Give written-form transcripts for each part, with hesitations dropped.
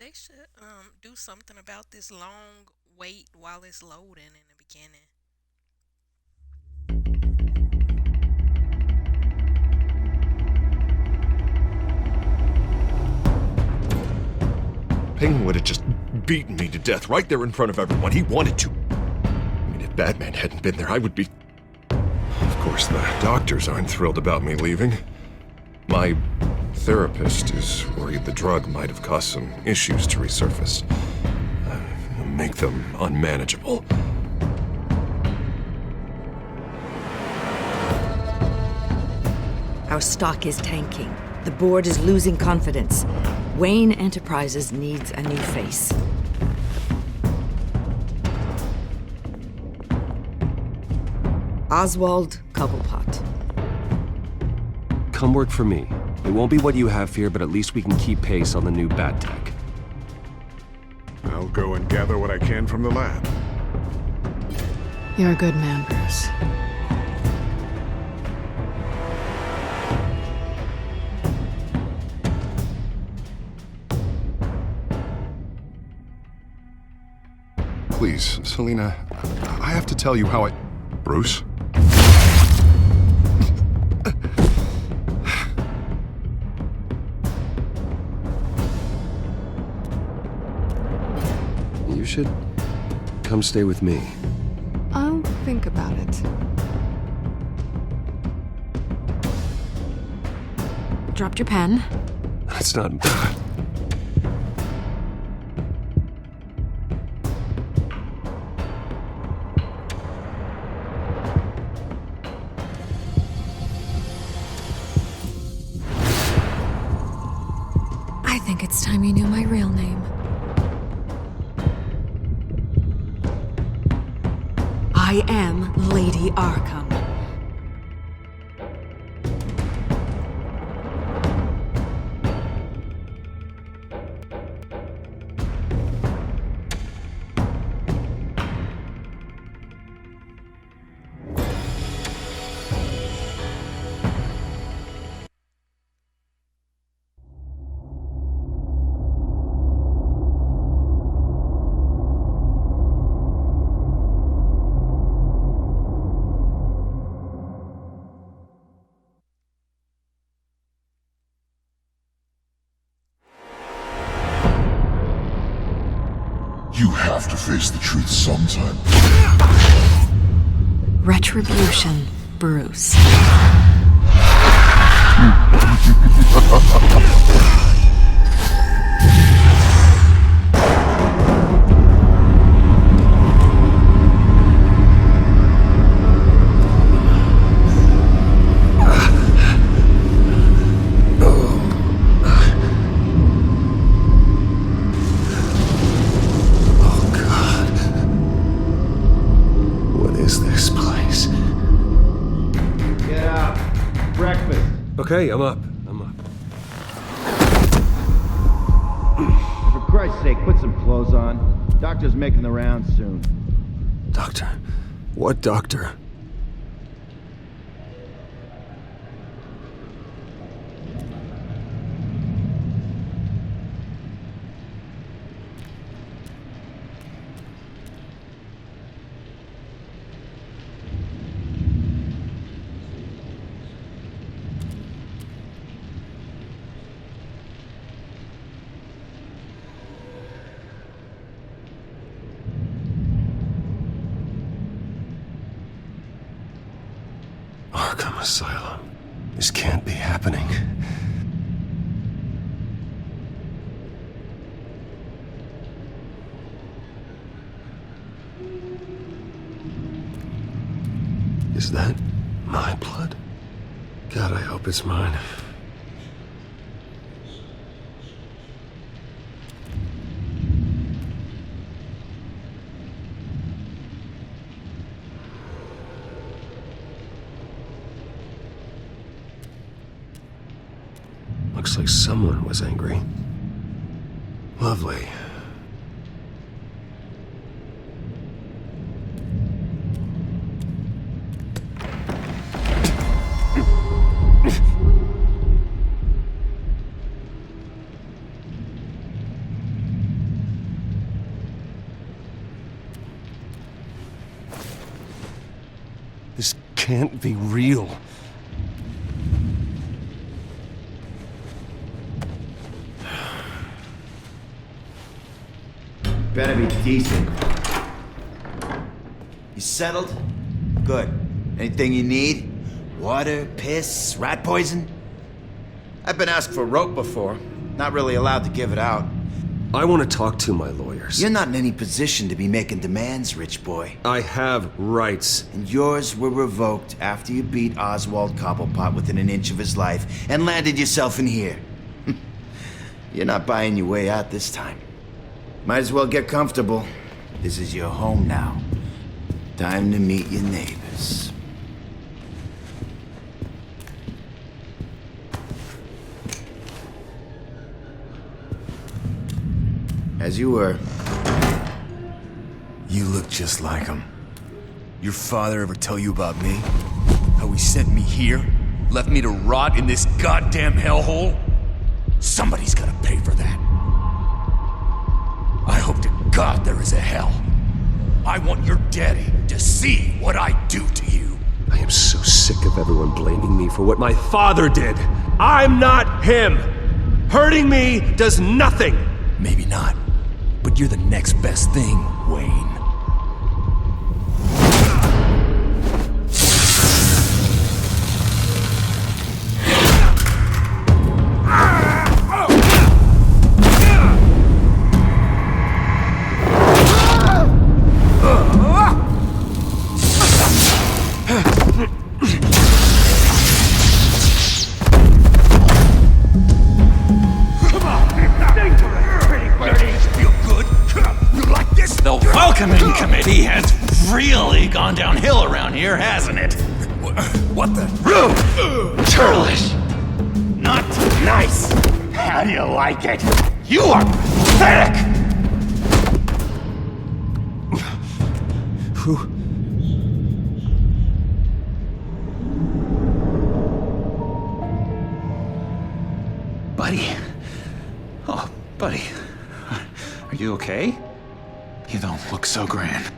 They should do something about this long wait while it's loading in the beginning. Payne would have just beaten me to death right there in front of everyone. He wanted to. I mean, if Batman hadn't been there, I would be... Of course, the doctors aren't thrilled about me leaving. My therapist is worried the drug might have caused some issues to resurface. Make them unmanageable. Our stock is tanking. The board is losing confidence. Wayne Enterprises needs a new face. Oswald Cobblepot. Come work for me. It won't be what you have here, but at least we can keep pace on the new bat tech. I'll go and gather what I can from the lab. You're a good man, Bruce. Please, Selina, I have to tell you how I... Bruce? You should come stay with me. I'll think about it. Dropped your pen. That's not... I think it's time you knew my real name. I am Lady Arkham. You have to face the truth sometime. Retribution, Bruce. Okay, I'm up. I'm up. For Christ's sake, put some clothes on. Doctor's making the rounds soon. Doctor? What doctor? Arkham Asylum. This can't be happening. Is that my blood? God, I hope it's mine. Looks like someone was angry. Lovely. can't be real. Better be decent. You settled? Good. Anything you need? Water, piss, rat poison? I've been asked for rope before. Not really allowed to give it out. I want to talk to my lawyers. You're not in any position to be making demands, rich boy. I have rights. And yours were revoked after you beat Oswald Cobblepot within an inch of his life and landed yourself in here. You're not buying your way out this time. Might as well get comfortable. This is your home now. Time to meet your neighbors. As you were. You look just like him. Your father ever tell you about me? How he sent me here? Left me to rot in this goddamn hellhole? Somebody's gotta pay for that. I hope to God there is a hell. I want your daddy to see what I do to you. I am so sick of everyone blaming me for what my father did. I'm not him. Hurting me does nothing. Maybe not, but you're the next best thing, Wayne. Welcoming committee has really gone downhill around here, hasn't it? What the? Rude! Churlish! Not nice! How do you like it? You are pathetic! Who? Buddy? Oh, buddy. Are you okay? You don't look so grand.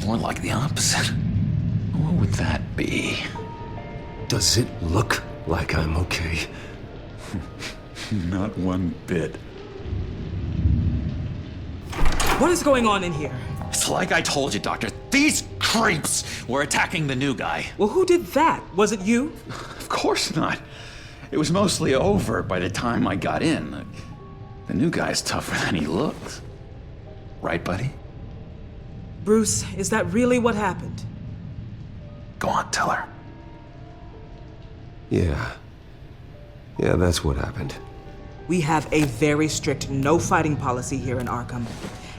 More like the opposite. What would that be? Does it look like I'm okay? Not one bit. What is going on in here? It's like I told you, Doctor. These creeps were attacking the new guy. Well, who did that? Was it you? Of course not. It was mostly over by the time I got in. The new guy's tougher than he looks. Right, buddy? Bruce, is that really what happened? Go on, tell her. Yeah, that's what happened. We have a very strict no fighting policy here in Arkham.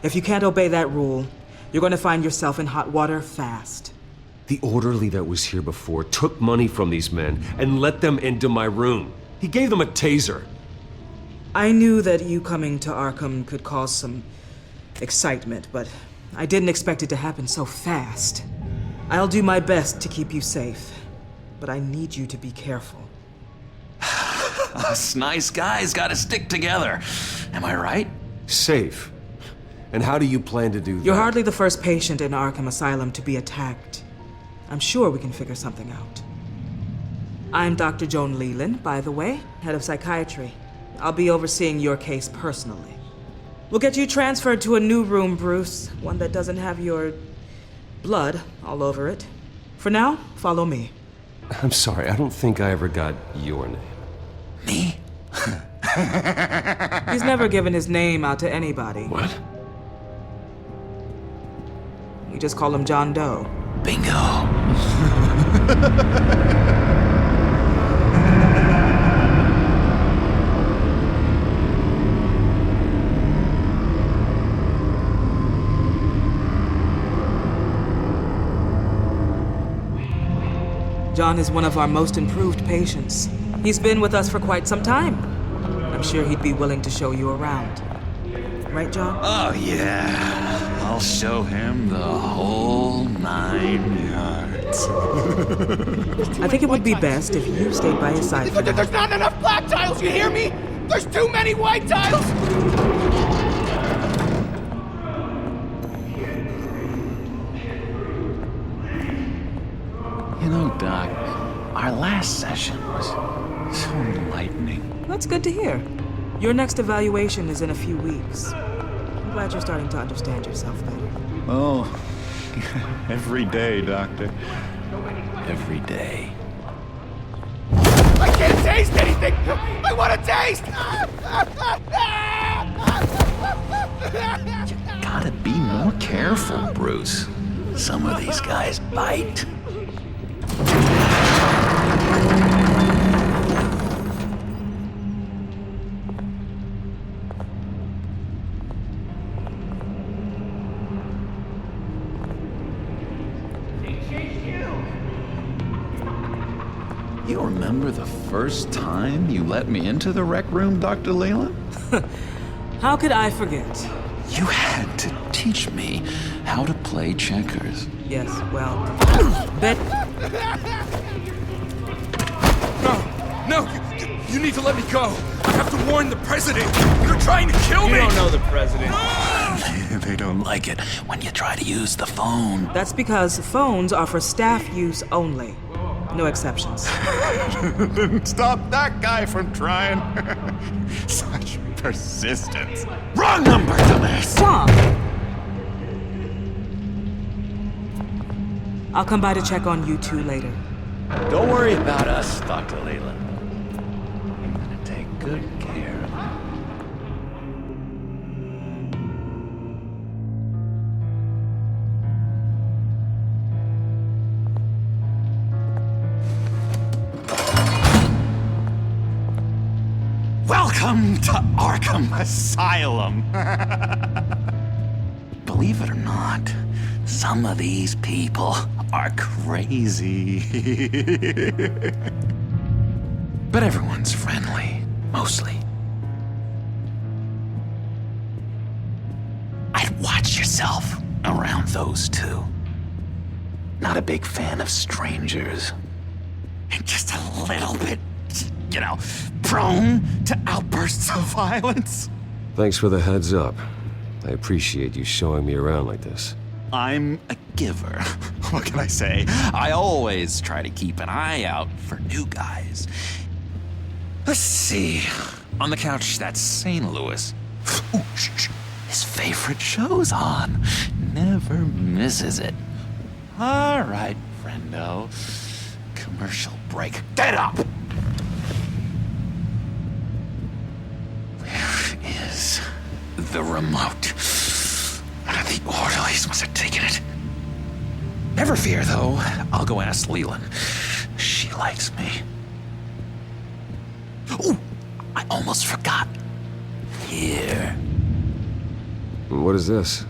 If you can't obey that rule, you're going to find yourself in hot water fast. The orderly that was here before took money from these men and let them into my room. He gave them a taser. I knew that you coming to Arkham could cause some excitement, but I didn't expect it to happen so fast. I'll do my best to keep you safe, but I need you to be careful. Us nice guys gotta stick together. Am I right? Safe? And how do you plan to do that? You're hardly the first patient in Arkham Asylum to be attacked. I'm sure we can figure something out. I'm Dr. Joan Leland, by the way, head of psychiatry. I'll be overseeing your case personally. We'll get you transferred to a new room, Bruce. One that doesn't have your blood all over it. For now, follow me. I'm sorry, I don't think I ever got your name. Me? He's never given his name out to anybody. What? We just call him John Doe. Bingo. John is one of our most improved patients. He's been with us for quite some time. I'm sure he'd be willing to show you around. Right, John? Oh, yeah. I'll show him the whole 9 yards. I think it would be best if you stayed by his side. There's not enough black tiles, you hear me? There's too many white tiles! You know, Our last session was so enlightening. That's good to hear. Your next evaluation is in a few weeks. I'm glad you're starting to understand yourself better. Oh, every day, Doctor. Every day. I can't taste anything! I want to taste! You gotta be more careful, Bruce. Some of these guys bite. You remember the first time you let me into the rec room, Dr. Leland? How could I forget? You had to teach me how to play checkers. Yes, well, bet... No! You need to let me go! I have to warn the president! You're trying to kill me! You don't know the president. They don't like it when you try to use the phone. That's because phones are for staff use only. No exceptions. Stop that guy from trying. Such persistence. Wrong number, dumbass! Wrong! I'll come by to check on you two later. Don't worry about us, Dr. Leland. I'm gonna take good care of you. Welcome to Arkham Asylum. Believe it or not, some of these people are crazy. But everyone's friendly, mostly. I'd watch yourself around those two. Not a big fan of strangers. And just a little bit, you know, prone to outbursts of violence. Thanks for the heads up. I appreciate you showing me around like this. I'm a giver. What can I say? I always try to keep an eye out for new guys. Let's see. On the couch, that's St. Louis. Ooh, shh. His favorite show's on. Never misses it. All right, friendo. Commercial break. Get up! Where is the remote? The orderlies must have taken it. Never fear, though. I'll go ask Leland. She likes me. Ooh, I almost forgot. Here. What is this?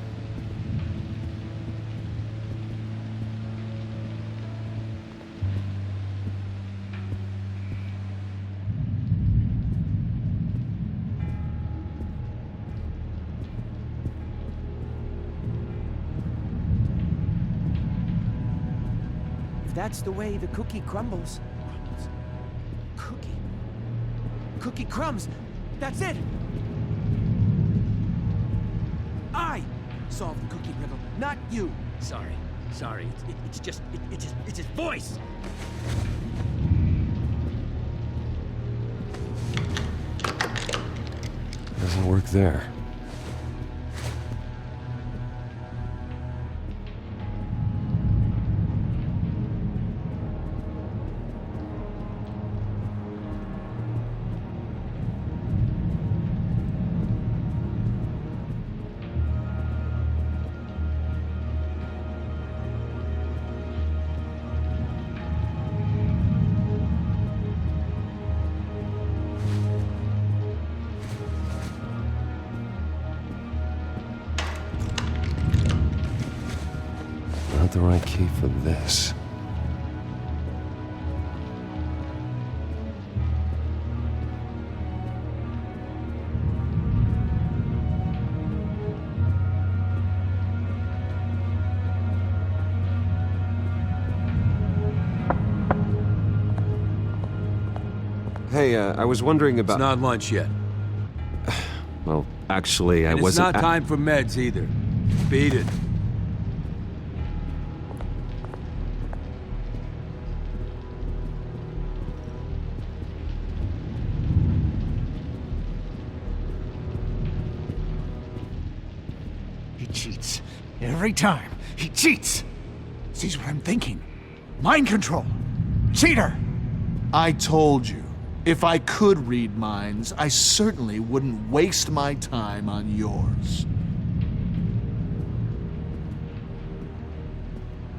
That's the way the cookie crumbles. Cookie crumbs. That's it. I solved the cookie riddle, not you. Sorry. It's his voice. Doesn't work there. Not the right key for this. Hey, I was wondering about... It's not lunch yet. Well, actually, I wasn't... It's not time for meds either. Beat it. Every time, he cheats. Sees what I'm thinking. Mind control. Cheater! I told you, if I could read minds, I certainly wouldn't waste my time on yours.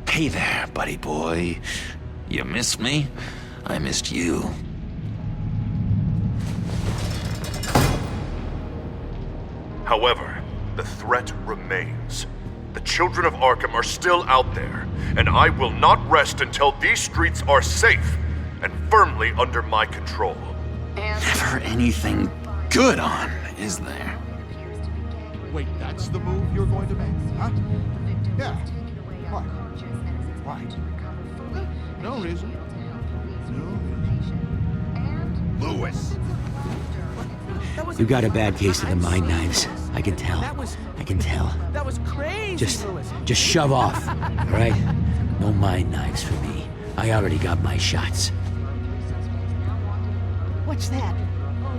Hey there, buddy boy. You missed me? I missed you. However, the threat remains. The children of Arkham are still out there, and I will not rest until these streets are safe and firmly under my control. Never anything good on, is there? Wait, that's the move you're going to make, huh? Yeah. What? Why? No reason. Lewis! You got a bad case of the mind knives. I can tell. I can tell. That was crazy, Just shove off, all right? No mind knives for me. I already got my shots. What's that? Oh,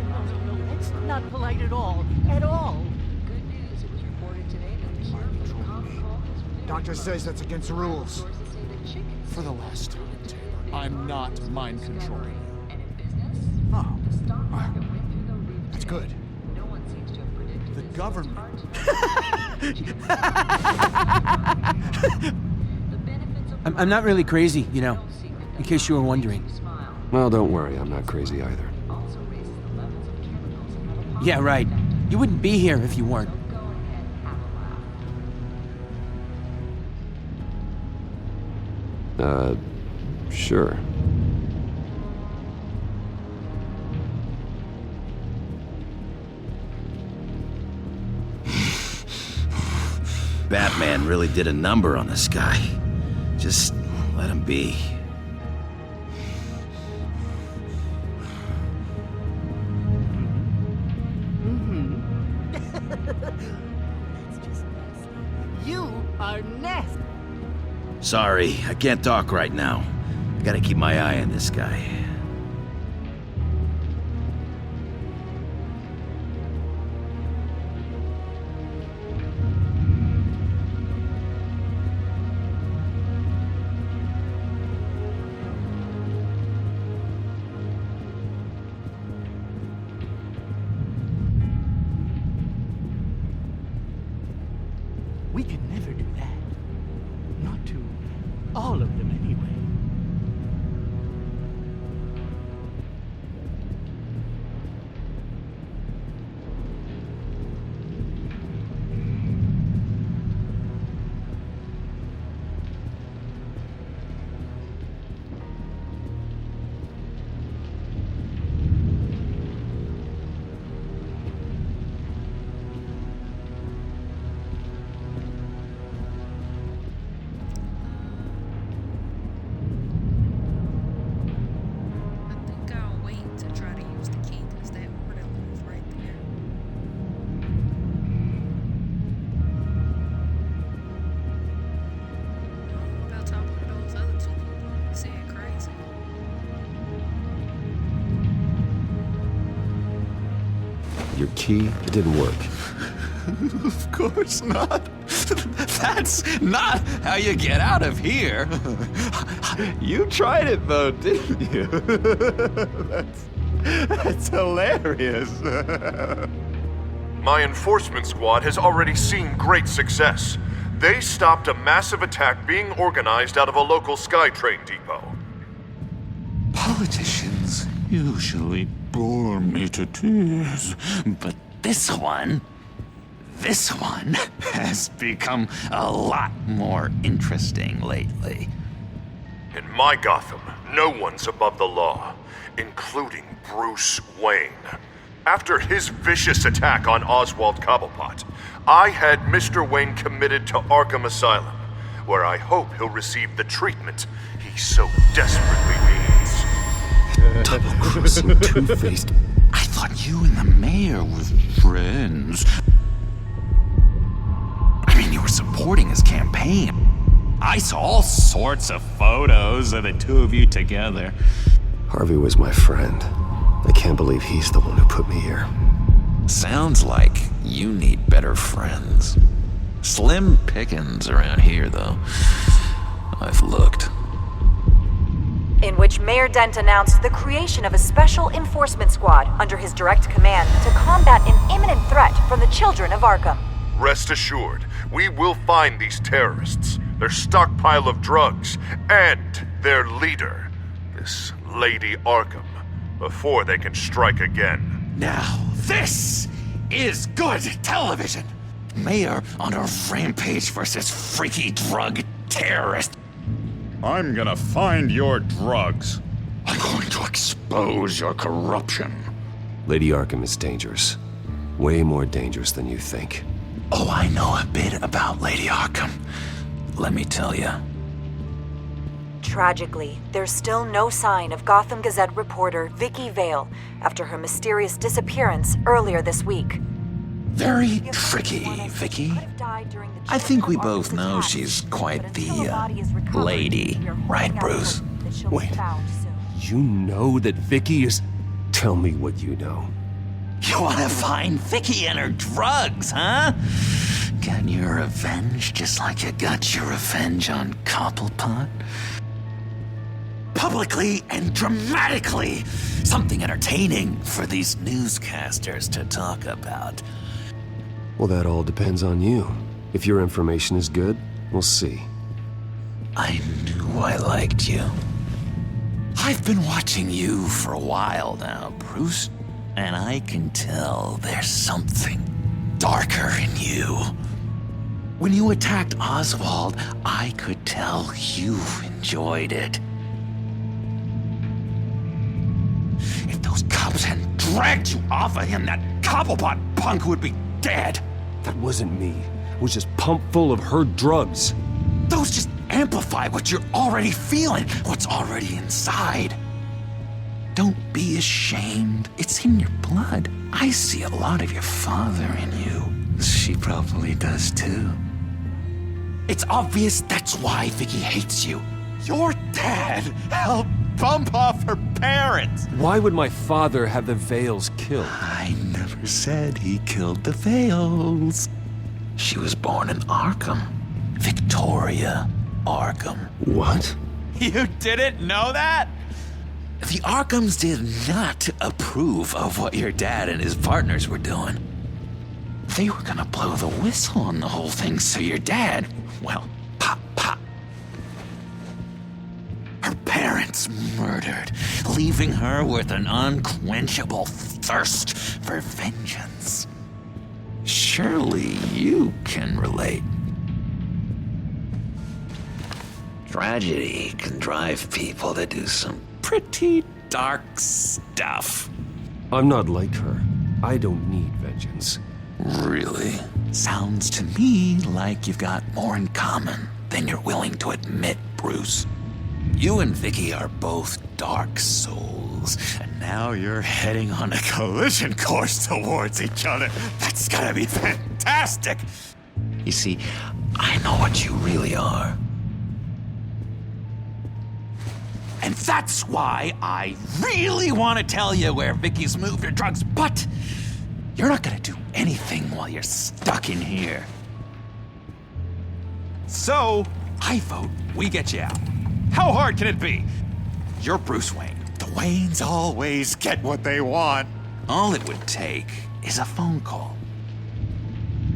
no. That's not polite at all. At all. Doctor says that's against the rules. For the last time, Taylor, I'm not mind controlling. Oh. That's good. The government. I'm not really crazy, you know, in case you were wondering. Well, don't worry, I'm not crazy either. Yeah, right. You wouldn't be here if you weren't. Sure. Batman really did a number on this guy. Just let him be. You are nasty. Sorry, I can't talk right now. I gotta keep my eye on this guy. We can never do that. Not to all of them anyway. Your key, it didn't work. Of course not. That's not how you get out of here. You tried it though, didn't you? That's hilarious. My enforcement squad has already seen great success. They stopped a massive attack being organized out of a local SkyTrain depot. Politicians usually bore me to tears, but this one has become a lot more interesting lately. In my Gotham, no one's above the law, including Bruce Wayne. After his vicious attack on Oswald Cobblepot, I had Mr. Wayne committed to Arkham Asylum, where I hope he'll receive the treatment he so desperately needs. Double-crossing Two-Faced. I thought you and the mayor were friends. I mean, you were supporting his campaign. I saw all sorts of photos of the two of you together. Harvey was my friend. I can't believe he's the one who put me here. Sounds like you need better friends. Slim pickings around here, though. I've looked. In which Mayor Dent announced the creation of a special enforcement squad under his direct command to combat an imminent threat from the children of Arkham. Rest assured, we will find these terrorists, their stockpile of drugs, and their leader, this Lady Arkham, before they can strike again. Now, this is good television! Mayor on a rampage versus freaky drug terrorist. I'm gonna find your drugs. I'm going to expose your corruption. Lady Arkham is dangerous. Way more dangerous than you think. Oh, I know a bit about Lady Arkham. Let me tell you. Tragically, there's still no sign of Gotham Gazette reporter Vicky Vale after her mysterious disappearance earlier this week. Very tricky, Vicky. I think we both know she's quite the, lady, right, Bruce? Wait, you know that Vicky is... Tell me what you know. You wanna find Vicky and her drugs, huh? Get your revenge just like you got your revenge on Cobblepot? Publicly and dramatically! Something entertaining for these newscasters to talk about. Well, that all depends on you. If your information is good, we'll see. I knew I liked you. I've been watching you for a while now, Bruce, and I can tell there's something darker in you. When you attacked Oswald, I could tell you enjoyed it. If those cops hadn't dragged you off of him, that Cobblepot punk would be dead. That wasn't me. It was just pumped full of her drugs. Those just amplify what you're already feeling, what's already inside. Don't be ashamed. It's in your blood. I see a lot of your father in you. She probably does too. It's obvious that's why Vicky hates you. Your dad helped bump off her parents. Why would my father have the Vales killed? I never said he killed the Vales. She was born in Arkham. Victoria Arkham. What? You didn't know that? The Arkhams did not approve of what your dad and his partners were doing. They were gonna blow the whistle on the whole thing, so your dad, well, pop. Her parents murdered, leaving her with an unquenchable thirst for vengeance. Surely you can relate. Tragedy can drive people to do some pretty dark stuff. I'm not like her. I don't need vengeance. Really? Sounds to me like you've got more in common than you're willing to admit, Bruce. You and Vicky are both dark souls, and now you're heading on a collision course towards each other. That's gonna be fantastic! You see, I know what you really are. And that's why I really want to tell you where Vicky's moved her drugs, but you're not gonna do anything while you're stuck in here. So, I vote we get you out. How hard can it be? You're Bruce Wayne. The Waynes always get what they want. All it would take is a phone call.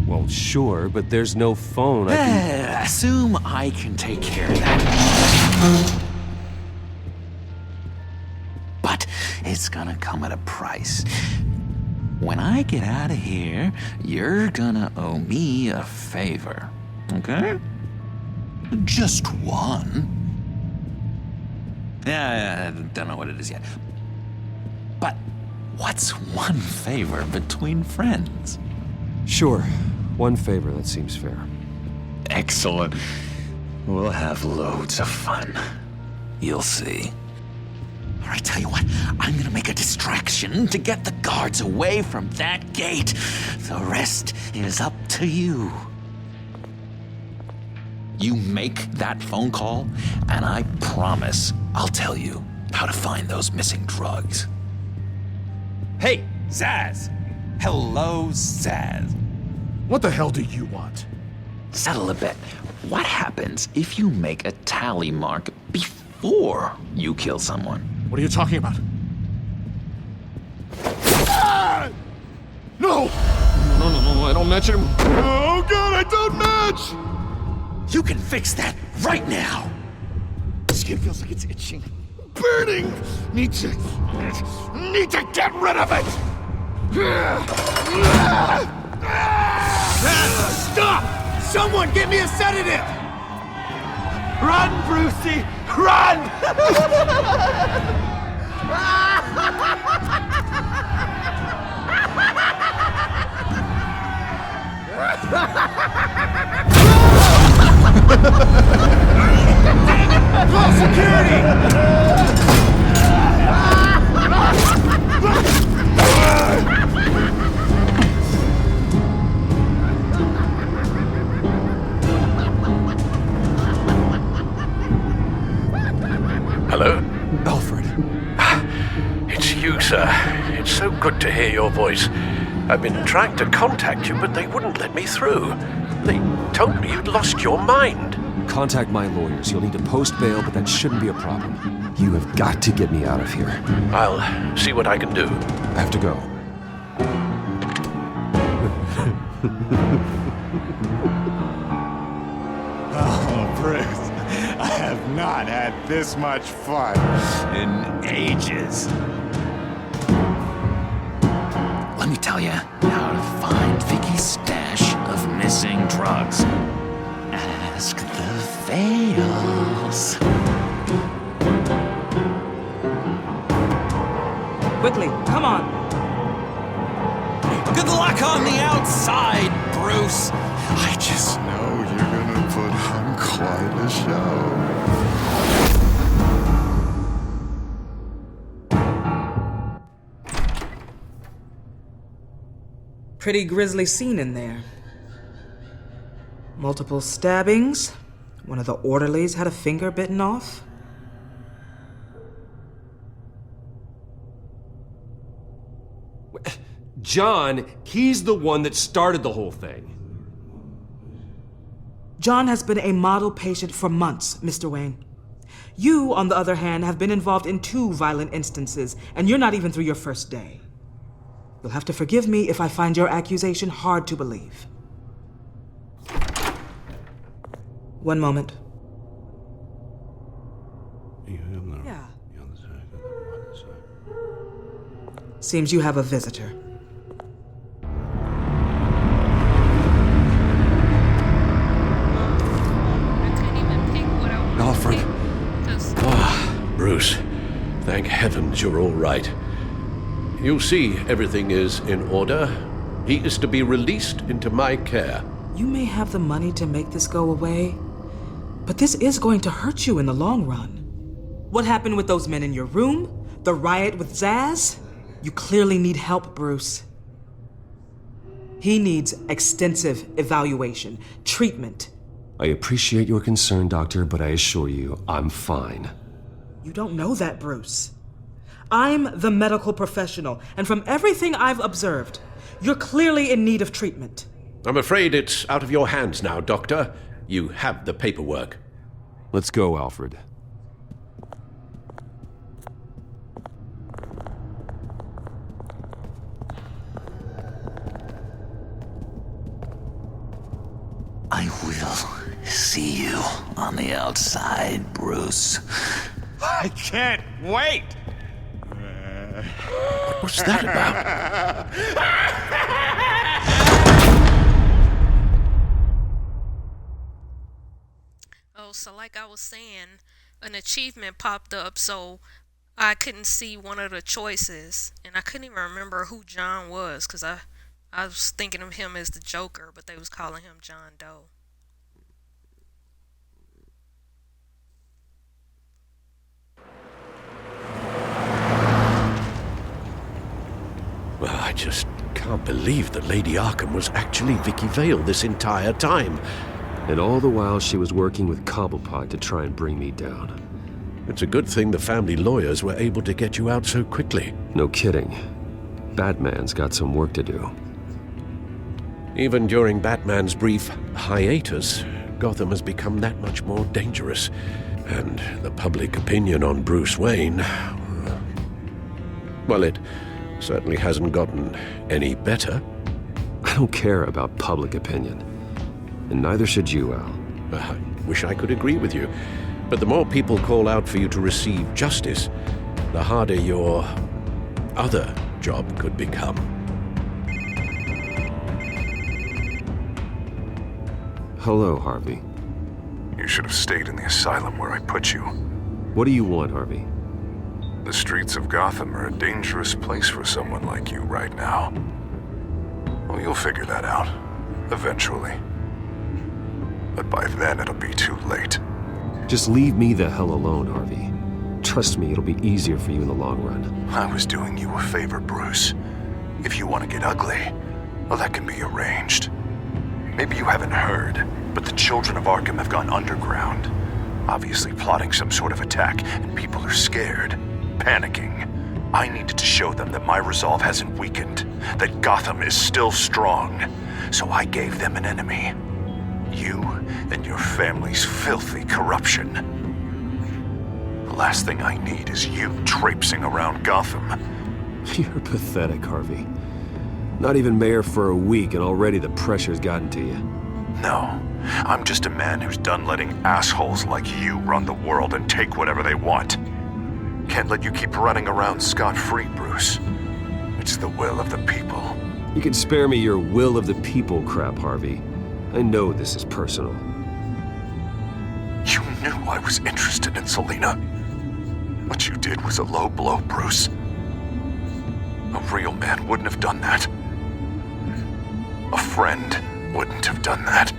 Well, sure, but there's no phone. Assume I can take care of that. But it's gonna come at a price. When I get out of here, you're gonna owe me a favor, okay? Just one. Yeah, I don't know what it is yet. But what's one favor between friends? Sure. One favor, that seems fair. Excellent. We'll have loads of fun. You'll see. All right, tell you what, I'm gonna make a distraction to get the guards away from that gate. The rest is up to you. You make that phone call, and I promise I'll tell you how to find those missing drugs. Hey, Zaz! Hello, Zaz. What the hell do you want? settle a bet. What happens if you make a tally mark before you kill someone? What are you talking about? Ah! No! No, I don't match him. Oh god, I don't match! You can fix that right now! Skin feels like it's itching. Burning! Need to get rid of it! Stop! Someone get me a sedative! Run, Brucey! Run! Call security! Hello? Alfred. It's you, sir. It's so good to hear your voice. I've been trying to contact you, but they wouldn't let me through. They told me you'd lost your mind. Contact my lawyers. You'll need to post bail, but that shouldn't be a problem. You have got to get me out of here. I'll see what I can do. I have to go. Oh, Bruce, I have not had this much fun in ages. Let me tell you how to find Vicky's stash of missing drugs. Ask the Vales. Quickly, come on. Good luck on the outside, Bruce. I just know you're gonna put on quite a show. Pretty grisly scene in there. Multiple stabbings. One of the orderlies had a finger bitten off. John, he's the one that started the whole thing. John has been a model patient for months, Mr. Wayne. You, on the other hand, have been involved in 2 violent instances, and you're not even through your first day. You'll have to forgive me if I find your accusation hard to believe. One moment. Yeah. Seems you have a visitor. Alfred. Bruce, thank heavens you're all right. You see, everything is in order. He is to be released into my care. You may have the money to make this go away, but this is going to hurt you in the long run. What happened with those men in your room? The riot with Zaz? You clearly need help, Bruce. He needs extensive evaluation, treatment. I appreciate your concern, Doctor, but I assure you, I'm fine. You don't know that, Bruce. I'm the medical professional, and from everything I've observed, you're clearly in need of treatment. I'm afraid it's out of your hands now, Doctor. You have the paperwork. Let's go, Alfred. I will see you on the outside, Bruce. I can't wait! What's that about? Oh, so like I was saying, an achievement popped up, so I couldn't see one of the choices, and I couldn't even remember who John was, because I was thinking of him as the Joker, but they was calling him John Doe. Well, I just can't believe that Lady Arkham was actually Vicky Vale this entire time. And all the while she was working with Cobblepot to try and bring me down. It's a good thing the family lawyers were able to get you out so quickly. No kidding. Batman's got some work to do. Even during Batman's brief hiatus, Gotham has become that much more dangerous. And the public opinion on Bruce Wayne, well, it certainly hasn't gotten any better. I don't care about public opinion. And neither should you, Al. I wish I could agree with you. But the more people call out for you to receive justice, the harder your other job could become. Hello, Harvey. You should have stayed in the asylum where I put you. What do you want, Harvey? The streets of Gotham are a dangerous place for someone like you right now. Well, you'll figure that out. Eventually. But by then, it'll be too late. Just leave me the hell alone, Harvey. Trust me, it'll be easier for you in the long run. I was doing you a favor, Bruce. If you want to get ugly, well, that can be arranged. Maybe you haven't heard, but the children of Arkham have gone underground. Obviously plotting some sort of attack, and people are scared, panicking. I needed to show them that my resolve hasn't weakened, that Gotham is still strong. So I gave them an enemy. You and your family's filthy corruption. The last thing I need is you traipsing around Gotham. You're pathetic, Harvey. Not even mayor for a week and already the pressure's gotten to you. No, I'm just a man who's done letting assholes like you run the world and take whatever they want. Can't let you keep running around scot-free, Bruce. It's the will of the people. You can spare me your will of the people crap, Harvey. I know this is personal. You knew I was interested in Selina. What you did was a low blow, Bruce. A real man wouldn't have done that. A friend wouldn't have done that.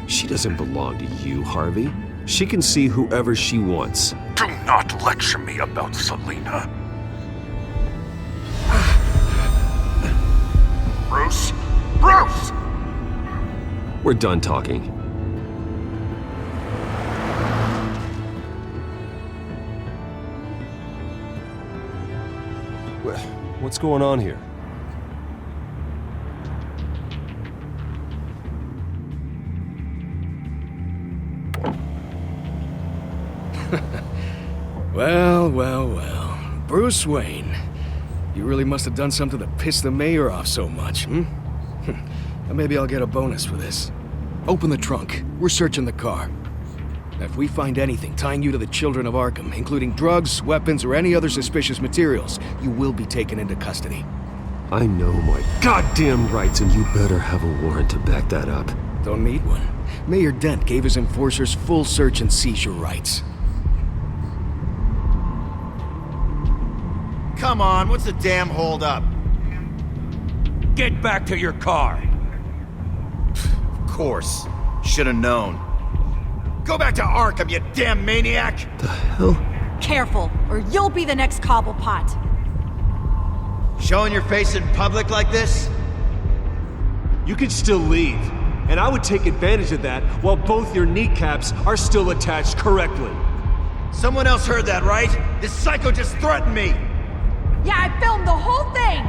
She doesn't belong to you, Harvey. She can see whoever she wants. Do not lecture me about Selina. Bruce? Bruce! We're done talking. What's going on here? Well. Bruce Wayne. You really must have done something to piss the mayor off so much, hmm? Maybe I'll get a bonus for this. Open the trunk. We're searching the car. If we find anything tying you to the children of Arkham, including drugs, weapons, or any other suspicious materials, you will be taken into custody. I know my goddamn rights, and you better have a warrant to back that up. Don't need one. Mayor Dent gave his enforcers full search and seizure rights. Come on, what's the damn holdup? Get back to your car! Of course. Should've known. Go back to Arkham, you damn maniac! The hell? Careful, or you'll be the next Cobblepot. Showing your face in public like this? You can still leave, and I would take advantage of that while both your kneecaps are still attached correctly. Someone else heard that, right? This psycho just threatened me! Yeah, I filmed the whole thing!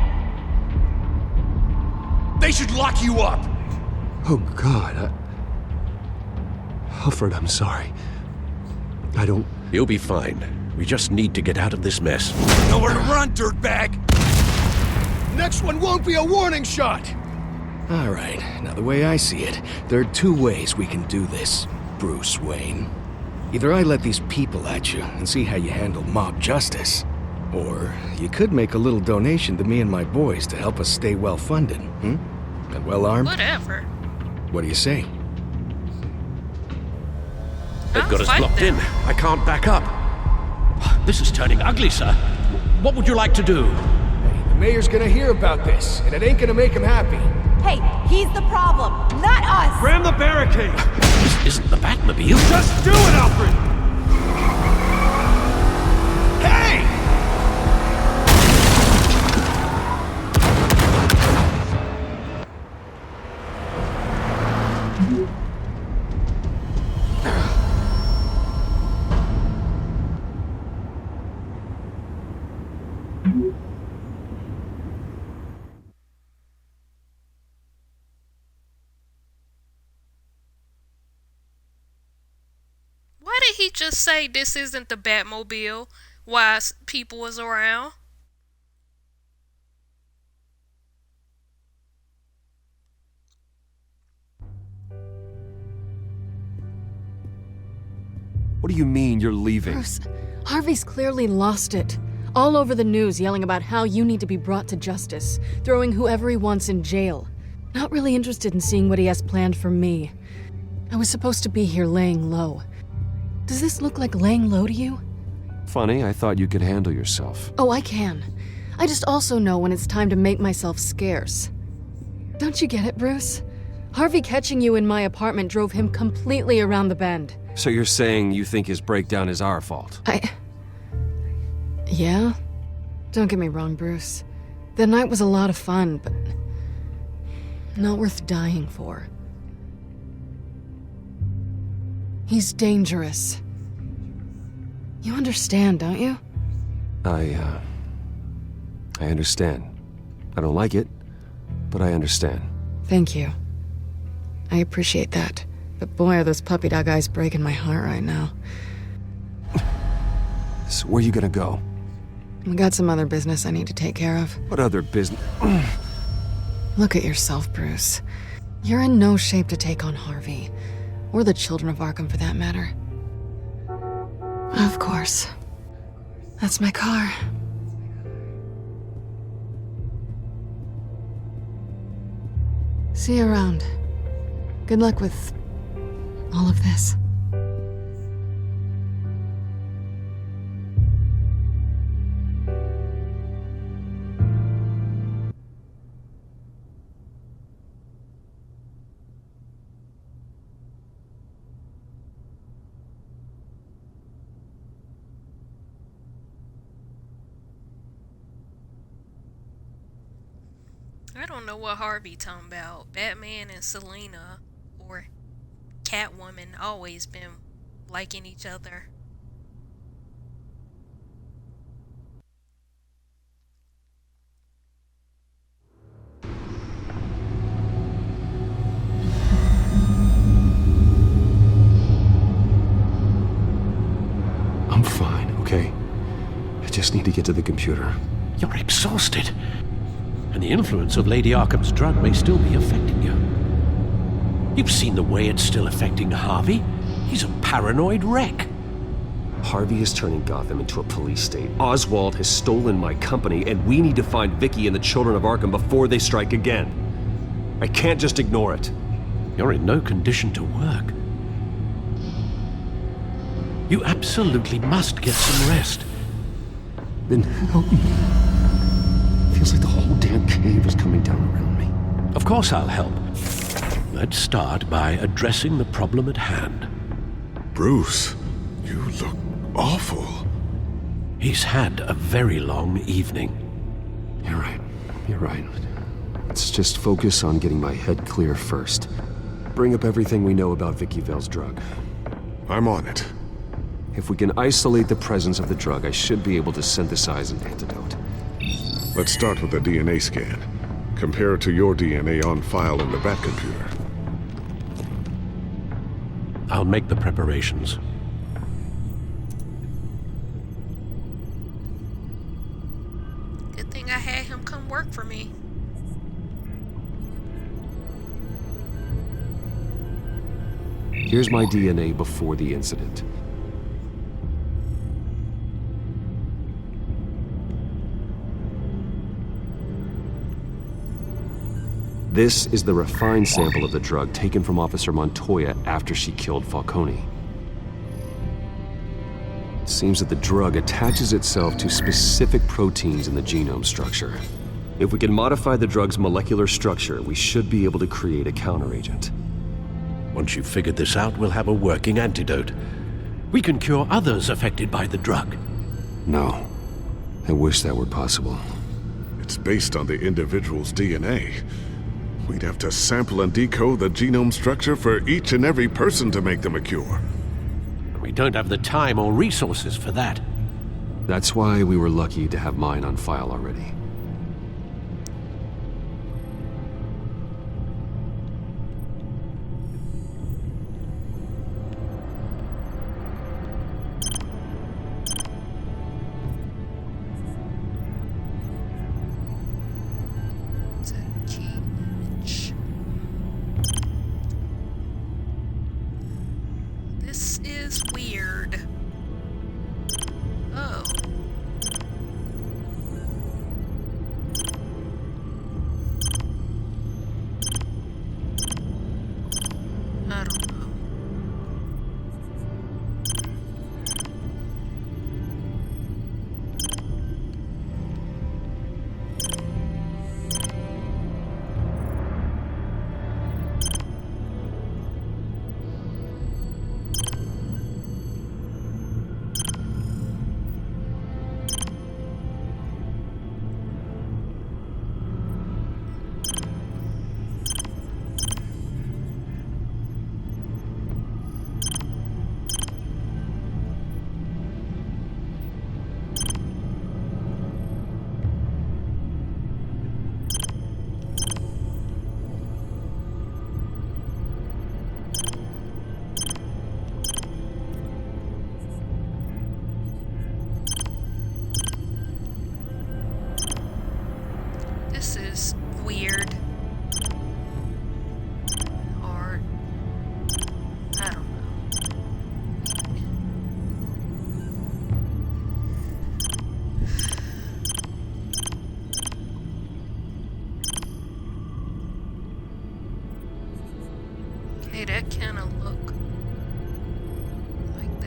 They should lock you up! Oh, God, Alfred, I'm sorry. I don't... You'll be fine. We just need to get out of this mess. Nowhere to run, dirtbag! Next one won't be a warning shot! All right, now the way I see it, there are two ways we can do this, Bruce Wayne. Either I let these people at you and see how you handle mob justice, or you could make a little donation to me and my boys to help us stay well-funded, And well-armed? Whatever. What do you say? They've got us blocked in. I can't back up. This is turning ugly, sir. What would you like to do? The mayor's gonna hear about this, and it ain't gonna make him happy. Hey, he's the problem, not us! Ram the barricade! This isn't the Batmobile. Just do it, Alfred! Hey! he just say this isn't the Batmobile while people was around? What do you mean you're leaving? Bruce, Harvey's clearly lost it. All over the news yelling about how you need to be brought to justice, throwing whoever he wants in jail. Not really interested in seeing what he has planned for me. I was supposed to be here laying low. Does this look like laying low to you? Funny, I thought you could handle yourself. Oh, I can. I just also know when it's time to make myself scarce. Don't you get it, Bruce? Harvey catching you in my apartment drove him completely around the bend. So you're saying you think his breakdown is our fault? Yeah? Don't get me wrong, Bruce. The night was a lot of fun, but not worth dying for. He's dangerous. You understand, don't you? I understand. I don't like it, but I understand. Thank you. I appreciate that. But boy, are those puppy dog eyes breaking my heart right now. So where are you gonna go? We got some other business I need to take care of. What other business? Look at yourself, Bruce. You're in no shape to take on Harvey. Or the children of Arkham, for that matter. Of course. That's my car. See you around. Good luck with all of this. I don't know what Harvey talking about. Batman and Selina, or Catwoman, always been liking each other. I'm fine, okay? I just need to get to the computer. You're exhausted. And the influence of Lady Arkham's drug may still be affecting you. You've seen the way it's still affecting Harvey. He's a paranoid wreck. Harvey is turning Gotham into a police state. Oswald has stolen my company, and we need to find Vicky and the children of Arkham before they strike again. I can't just ignore it. You're in no condition to work. You absolutely must get some rest. Then help me. Feels like the whole damn cave is coming down around me. Of course I'll help. Let's start by addressing the problem at hand. Bruce, you look awful. He's had a very long evening. You're right. You're right. Let's just focus on getting my head clear first. Bring up everything we know about Vicky Vale's drug. I'm on it. If we can isolate the presence of the drug, I should be able to synthesize an antidote. Let's start with a DNA scan. Compare it to your DNA on file in the Batcomputer. I'll make the preparations. Good thing I had him come work for me. Here's my DNA before the incident. This is the refined sample of the drug taken from Officer Montoya after she killed Falcone. It seems that the drug attaches itself to specific proteins in the genome structure. If we can modify the drug's molecular structure, we should be able to create a counteragent. Once you've figured this out, we'll have a working antidote. We can cure others affected by the drug. No. I wish that were possible. It's based on the individual's DNA. We'd have to sample and decode the genome structure for each and every person to make them a cure. We don't have the time or resources for that. That's why we were lucky to have mine on file already.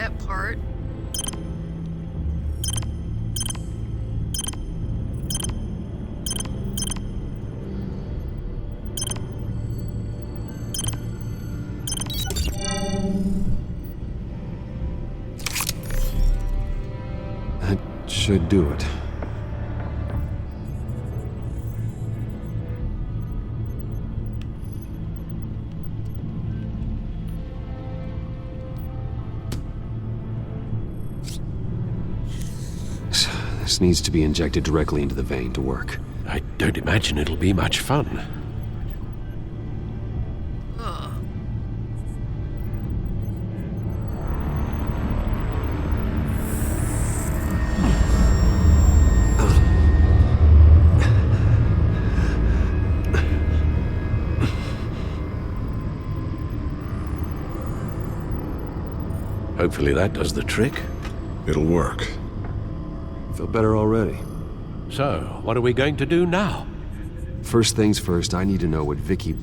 that part. That should do it. This needs to be injected directly into the vein to work. I don't imagine it'll be much fun. Ugh. Hopefully that does the trick. It'll work. Feel better already. So, what are we going to do now? First things first, I need to know what Vicky,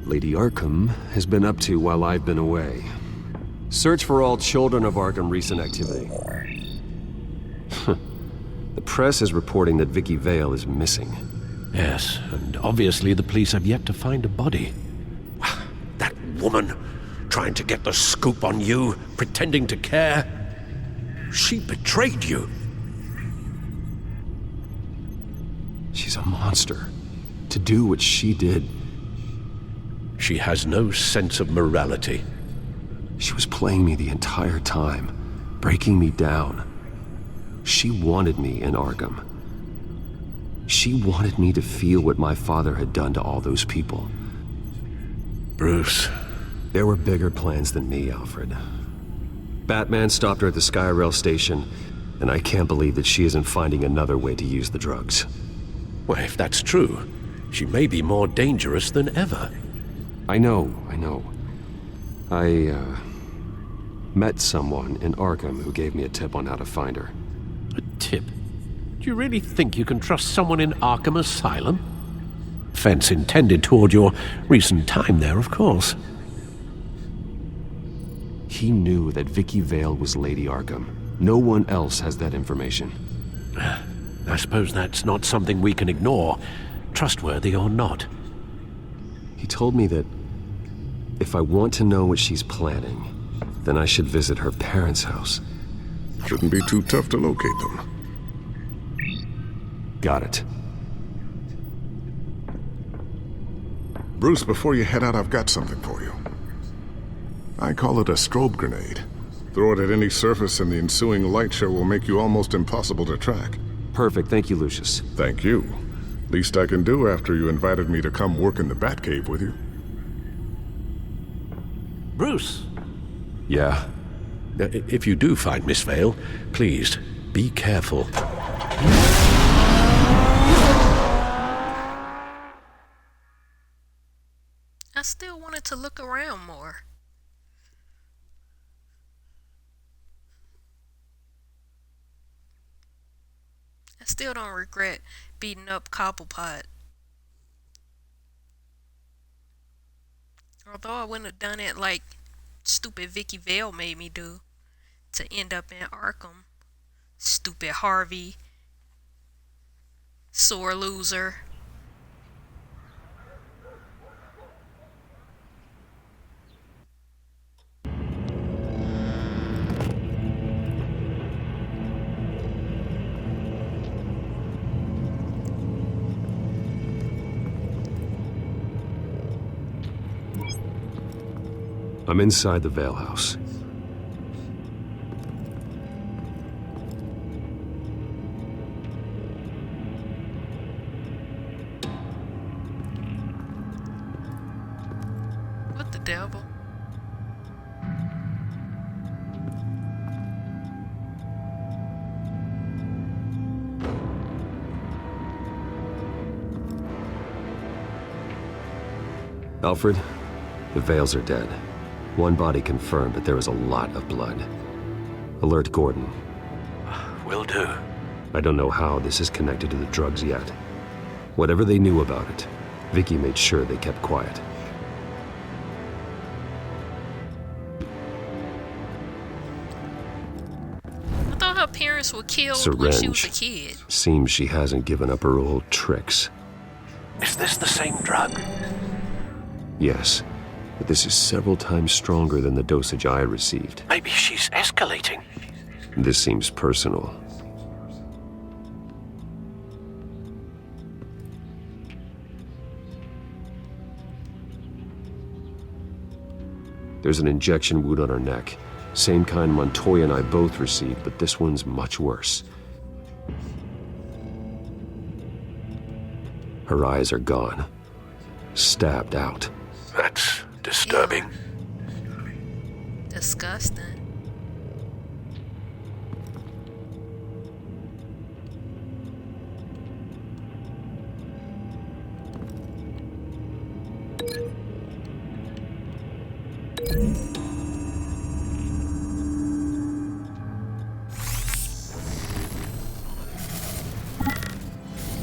Lady Arkham, has been up to while I've been away. Search for all children of Arkham recent activity. The press is reporting that Vicky Vale is missing. Yes, and obviously the police have yet to find a body. That woman, trying to get the scoop on you, pretending to care. She betrayed you. She's a monster. To do what she did. She has no sense of morality. She was playing me the entire time, breaking me down. She wanted me in Arkham. She wanted me to feel what my father had done to all those people. Bruce. There were bigger plans than me, Alfred. Batman stopped her at the Skyrail station, and I can't believe that she isn't finding another way to use the drugs. Well, if that's true, she may be more dangerous than ever. I know. I met someone in Arkham who gave me a tip on how to find her. A tip? Do you really think you can trust someone in Arkham Asylum? Offense intended toward your recent time there, of course. He knew that Vicky Vale was Lady Arkham. No one else has that information. I suppose that's not something we can ignore, trustworthy or not. He told me that if I want to know what she's planning, then I should visit her parents' house. Shouldn't be too tough to locate them. Got it. Bruce, before you head out, I've got something for you. I call it a strobe grenade. Throw it at any surface and the ensuing light show will make you almost impossible to track. Perfect, thank you, Lucius. Thank you. Least I can do after you invited me to come work in the Batcave with you. Bruce! Yeah? If you do find Miss Vale, please, be careful. I still wanted to look around more. I still don't regret beating up Cobblepot. Although I wouldn't have done it like stupid Vicky Vale made me do to end up in Arkham. Stupid Harvey. Sore loser. I'm inside the Vale house. What the devil? Alfred, the Vales are dead. One body confirmed, but there is a lot of blood. Alert Gordon. Will do. I don't know how this is connected to the drugs yet. Whatever they knew about it, Vicky made sure they kept quiet. her parents were killed when she was a kid. Seems she hasn't given up her old tricks. Is this the same drug? Yes, but this is several times stronger than the dosage I received. Maybe she's escalating. This seems personal. There's an injection wound on her neck. Same kind Montoya and I both received, but this one's much worse. Her eyes are gone. Stabbed out. That's disturbing. Disgusting.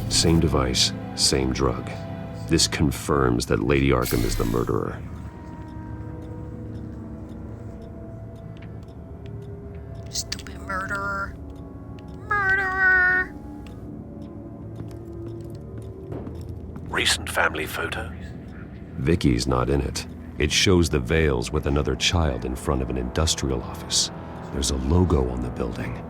Same device, same drug. This confirms that Lady Arkham is the murderer. Stupid murderer. Murderer! Recent family photo? Vicky's not in it. It shows the Vales with another child in front of an industrial office. There's a logo on the building.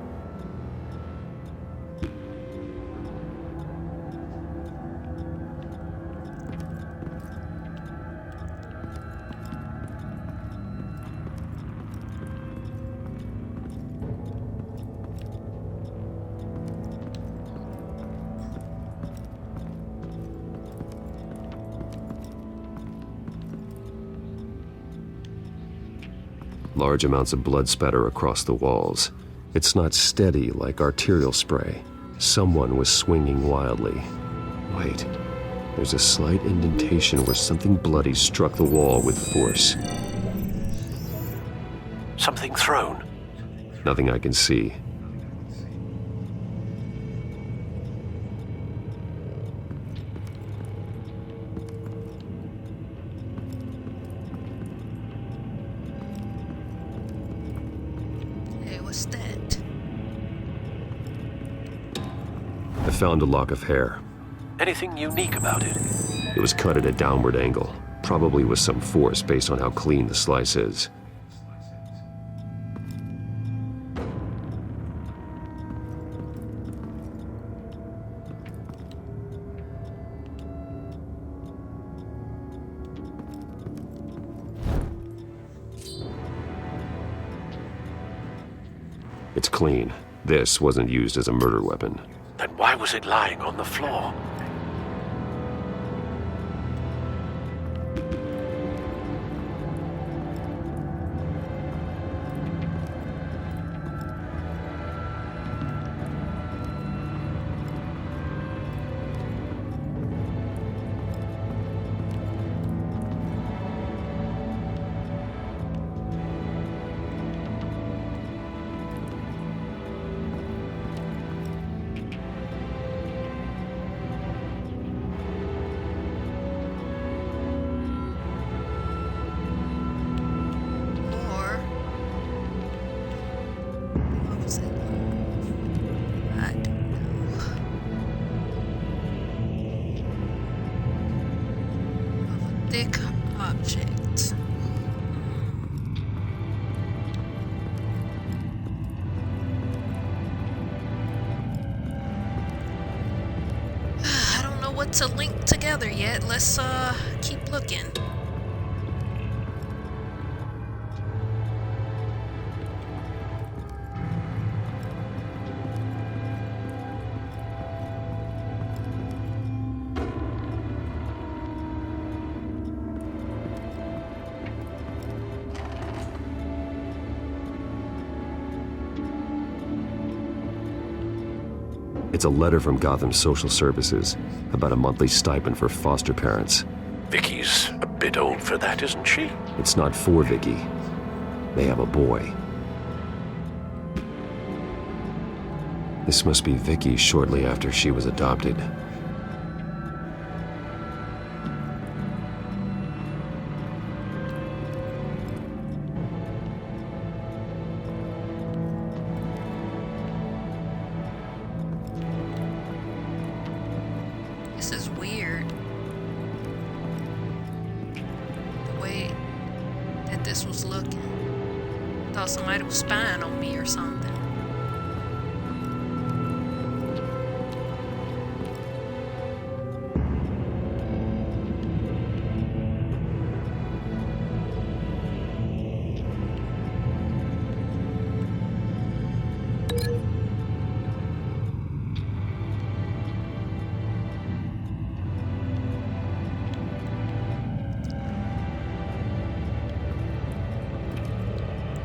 Large amounts of blood spatter across the walls. It's not steady like arterial spray. Someone was swinging wildly. Wait, there's a slight indentation where something bloody struck the wall with force. Something thrown? Nothing I can see. What's that? I found a lock of hair. Anything unique about it? It was cut at a downward angle, probably with some force based on how clean the slice is. It's clean. This wasn't used as a murder weapon. Then why was it lying on the floor? Thick object. I don't know what to link together yet. Let's keep looking. It's a letter from Gotham Social Services about a monthly stipend for foster parents. Vicky's a bit old for that, isn't she? It's not for Vicky. They have a boy. This must be Vicky shortly after she was adopted. thought somebody was spying on me or something.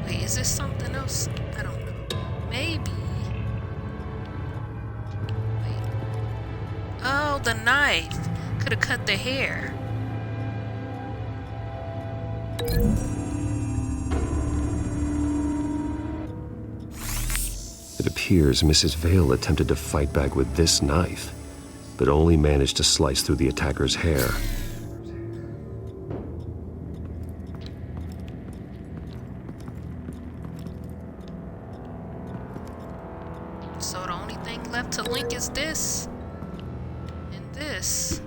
Wait, is this something else? I don't know. Maybe. Wait. Oh, the knife. Could have cut the hair. It appears Mrs. Vale attempted to fight back with this knife, but only managed to slice through the attacker's hair. So the only thing left to link is this and this,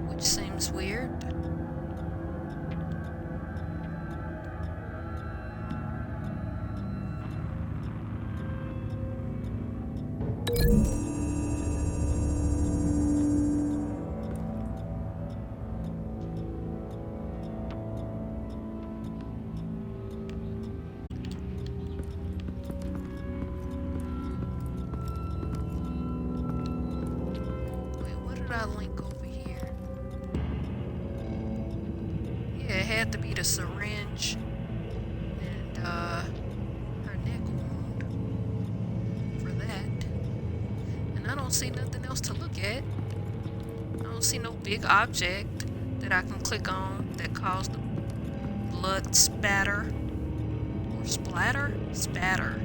which seems weird. I link over here? Yeah, it had to be the syringe and her neck wound for that. And I don't see nothing else to look at. I don't see no big object that I can click on that caused the blood spatter. Or splatter? Spatter.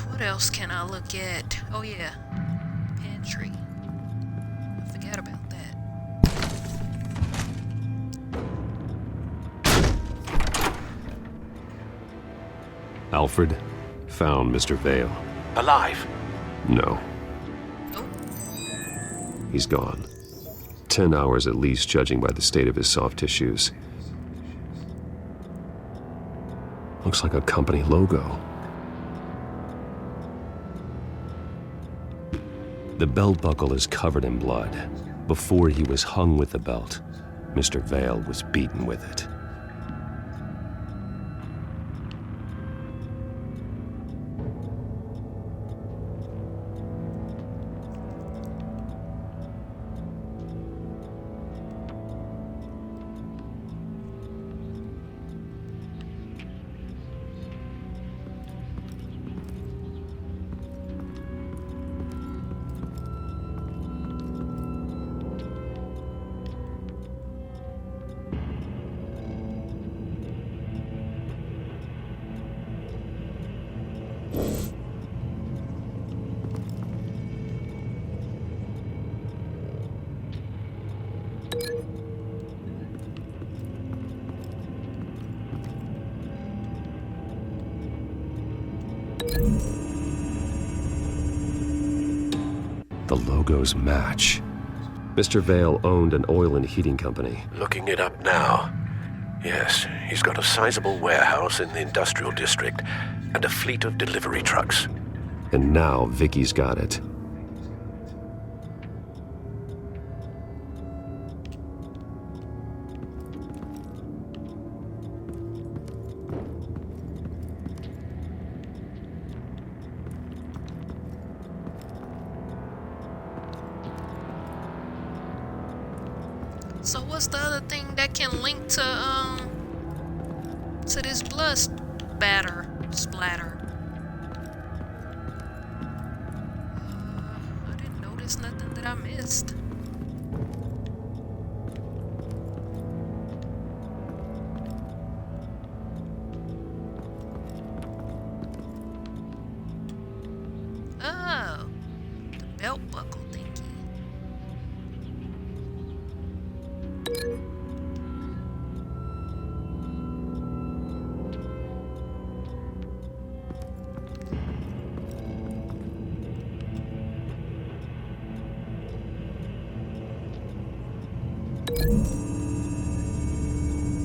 What else can I look at? Oh yeah, pantry. I forgot about that. Alfred found Mr. Vale. Alive? No. Nope. He's gone. 10 hours at least, judging by the state of his soft tissues. Looks like a company logo. The belt buckle is covered in blood. Before he was hung with the belt, Mr. Vale was beaten with it. The logos match. Mr. Vale owned an oil and heating company. Looking it up now. Yes, he's got a sizable warehouse in the industrial district and a fleet of delivery trucks. And now Vicky's got it. So what's the other thing that can link to this blood splatter? I didn't notice nothing that I missed. Oh, the belt buckle thingy.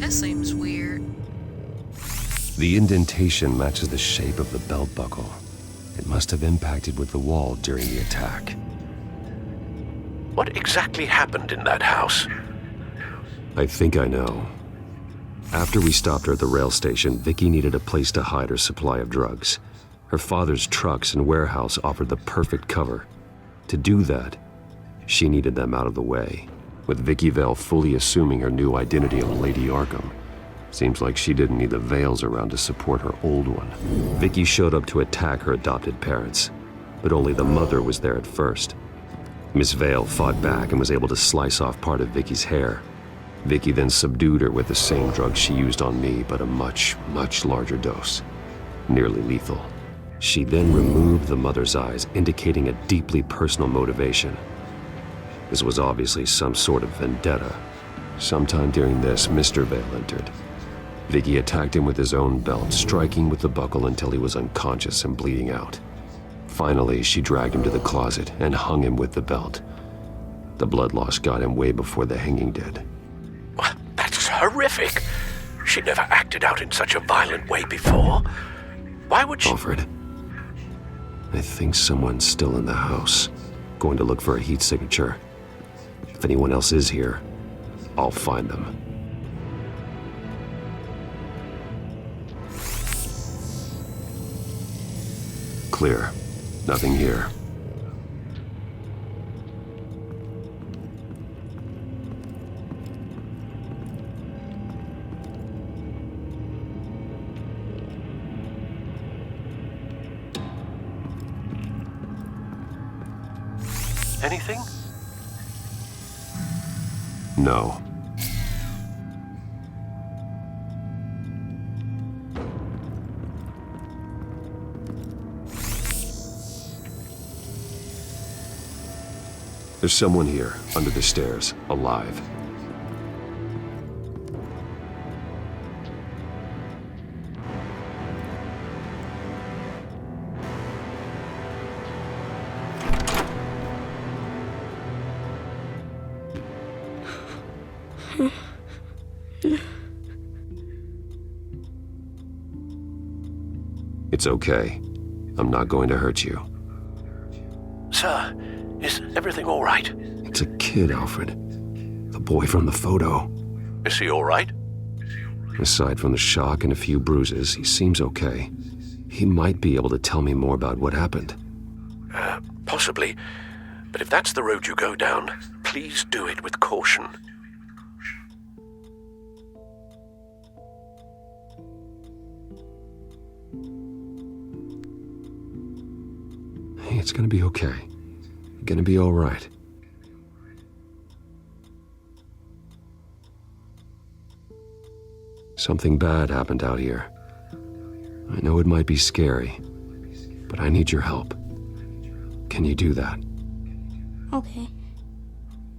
That seems weird. The indentation matches the shape of the belt buckle. It must have impacted with the wall during the attack. What exactly happened in that house? I think I know. After we stopped her at the rail station, Vicky needed a place to hide her supply of drugs. Her father's trucks and warehouse offered the perfect cover. To do that, she needed them out of the way, with Vicky Vale fully assuming her new identity of Lady Arkham. Seems like she didn't need the veils around to support her old one. Vicky showed up to attack her adopted parents, but only the mother was there at first. Miss Vale fought back and was able to slice off part of Vicky's hair. Vicky then subdued her with the same drug she used on me, but a much, much larger dose. Nearly lethal. She then removed the mother's eyes, indicating a deeply personal motivation. This was obviously some sort of vendetta. Sometime during this, Mr. Vale entered. Vicky attacked him with his own belt, striking with the buckle until he was unconscious and bleeding out. Finally, she dragged him to the closet and hung him with the belt. The blood loss got him way before the hanging did. That's horrific. She never acted out in such a violent way before. Why would she... Alfred, I think someone's still in the house. Going to look for a heat signature. If anyone else is here, I'll find them. Clear. Nothing here. Anything? No. There's someone here, under the stairs, alive. It's okay. I'm not going to hurt you. Sir, is everything all right? It's a kid, Alfred. The boy from the photo. Is he all right? Aside from the shock and a few bruises, he seems okay. He might be able to tell me more about what happened. Possibly. But if that's the road you go down, please do it with caution. Hey, it's gonna be okay. You're gonna be all right. Something bad happened out here. I know it might be scary, but I need your help. Can you do that? Okay.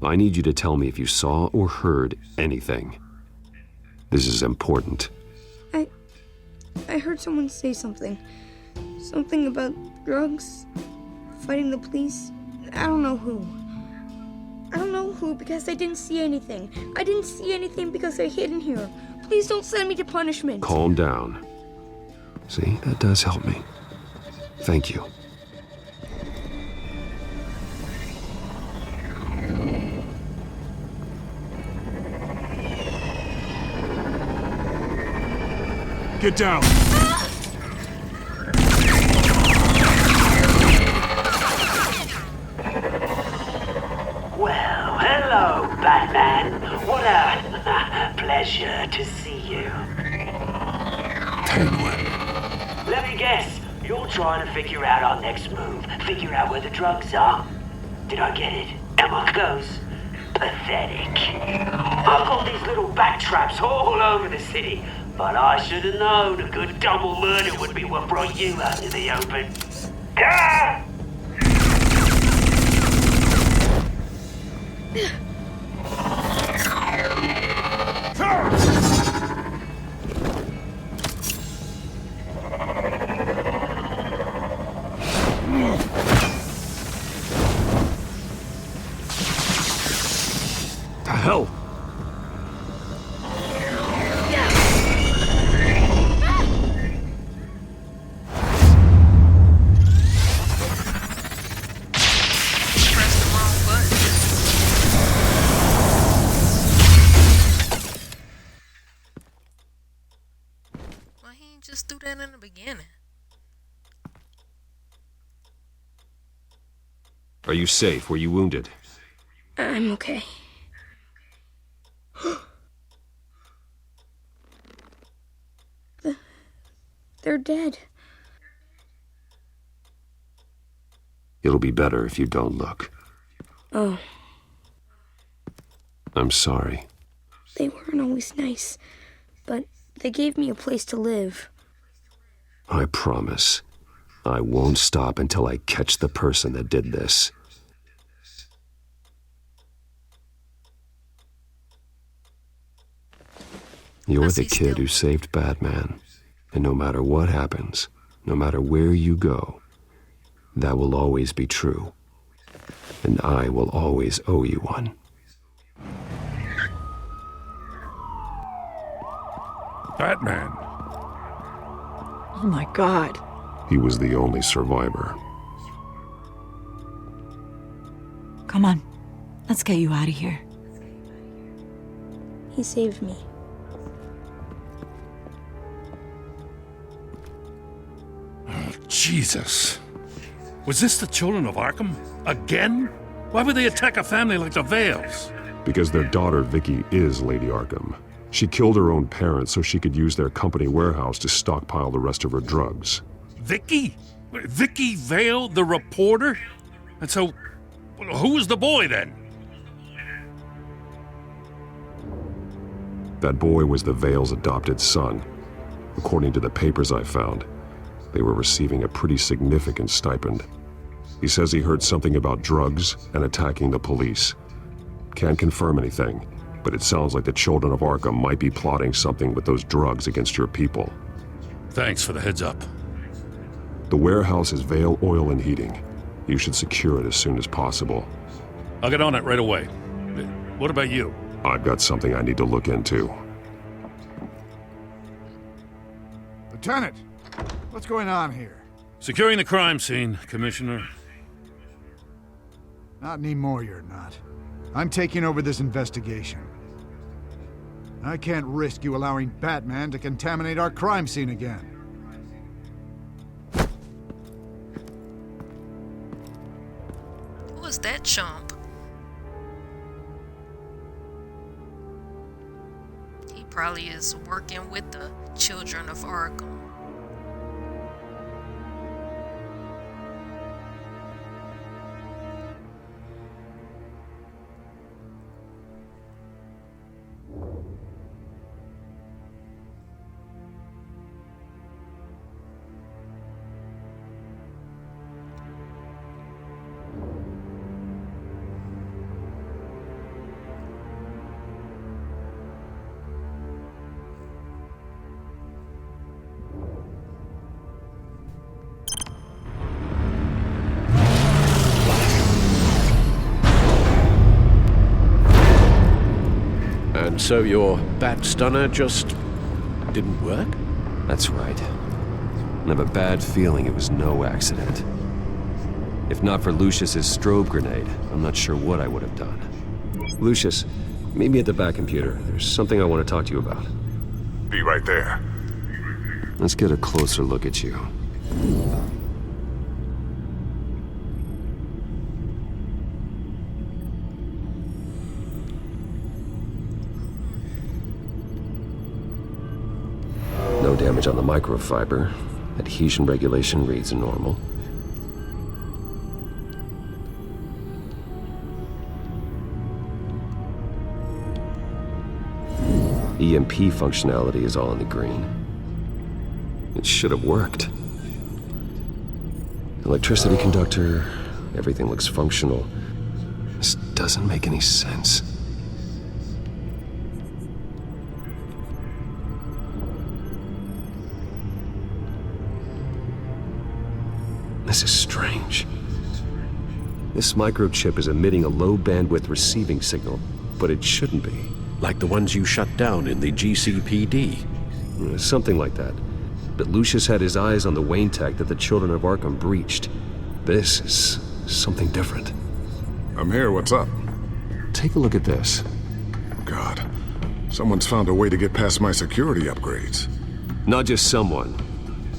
I need you to tell me if you saw or heard anything. This is important. I heard someone say something. Something about drugs, fighting the police. I don't know who. I don't know who because I didn't see anything. I didn't see anything because I hid in here. Please don't send me to punishment. Calm down. See, that does help me. Thank you. Get down. Well, hello, Batman. What a pleasure to see you. Penguin. Let me guess. You're trying to figure out our next move. Figure out where the drugs are. Did I get it? Am I close? Pathetic. I've got these little bat traps all over the city, but I should have known a good double murder would be what brought you out in the open. Ah! The hell? ain't just do that in the beginning? Are you safe? Were you wounded? I'm okay. They're dead. It'll be better if you don't look. Oh, I'm sorry. they weren't always nice, but they gave me a place to live. I promise. I won't stop until I catch the person that did this. You're the kid who saved Batman. And no matter what happens, no matter where you go, that will always be true. And I will always owe you one. Batman. Oh my God. He was the only survivor. Come on. Let's get you out of here. He saved me. Jesus. Was this the children of Arkham? Again? Why would they attack a family like the Vales? Because their daughter, Vicky, is Lady Arkham. She killed her own parents so she could use their company warehouse to stockpile the rest of her drugs. Vicky? Vicky Vale, the reporter? And so, who was the boy then? That boy was the Vale's adopted son. According to the papers I found, they were receiving a pretty significant stipend. He says he heard something about drugs and attacking the police. Can't confirm anything, but it sounds like the children of Arkham might be plotting something with those drugs against your people. Thanks for the heads up. The warehouse is Vale Oil and Heating. You should secure it as soon as possible. I'll get on it right away. What about you? I've got something I need to look into. Lieutenant, what's going on here? Securing the crime scene, Commissioner. Not anymore, you're not. I'm taking over this investigation. I can't risk you allowing Batman to contaminate our crime scene again. Who was that chump? He probably is working with the children of Arkham. And so your bat stunner just didn't work? That's right. I have a bad feeling it was no accident. If not for Lucius's strobe grenade, I'm not sure what I would have done. Lucius, meet me at the back computer. There's something I want to talk to you about. Be right there. Let's get a closer look at you. No damage on the microfiber. Adhesion regulation reads normal. EMP functionality is all in the green. It should have worked. Electricity conductor, everything looks functional. This doesn't make any sense. This is strange. This microchip is emitting a low bandwidth receiving signal, but it shouldn't be. Like the ones you shut down in the GCPD? Something like that. But Lucius had his eyes on the Wayne tech that the children of Arkham breached. This is something different. I'm here, what's up? Take a look at this. God, someone's found a way to get past my security upgrades. Not just someone.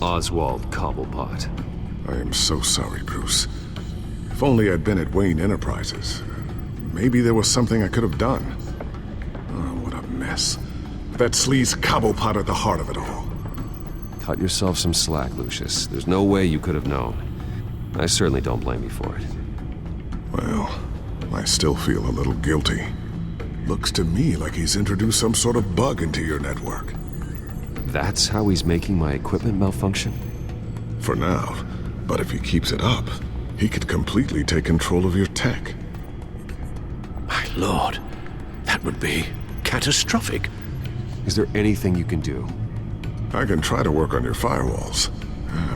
Oswald Cobblepot. I am so sorry, Bruce. If only I'd been at Wayne Enterprises. Maybe there was something I could have done. Oh, what a mess. That sleaze Cobblepot at the heart of it all. Cut yourself some slack, Lucius. There's no way you could have known. I certainly don't blame you for it. Well, I still feel a little guilty. Looks to me like he's introduced some sort of bug into your network. That's how he's making my equipment malfunction? For now. But if he keeps it up, he could completely take control of your tech. My lord, that would be catastrophic. Is there anything you can do? I can try to work on your firewalls.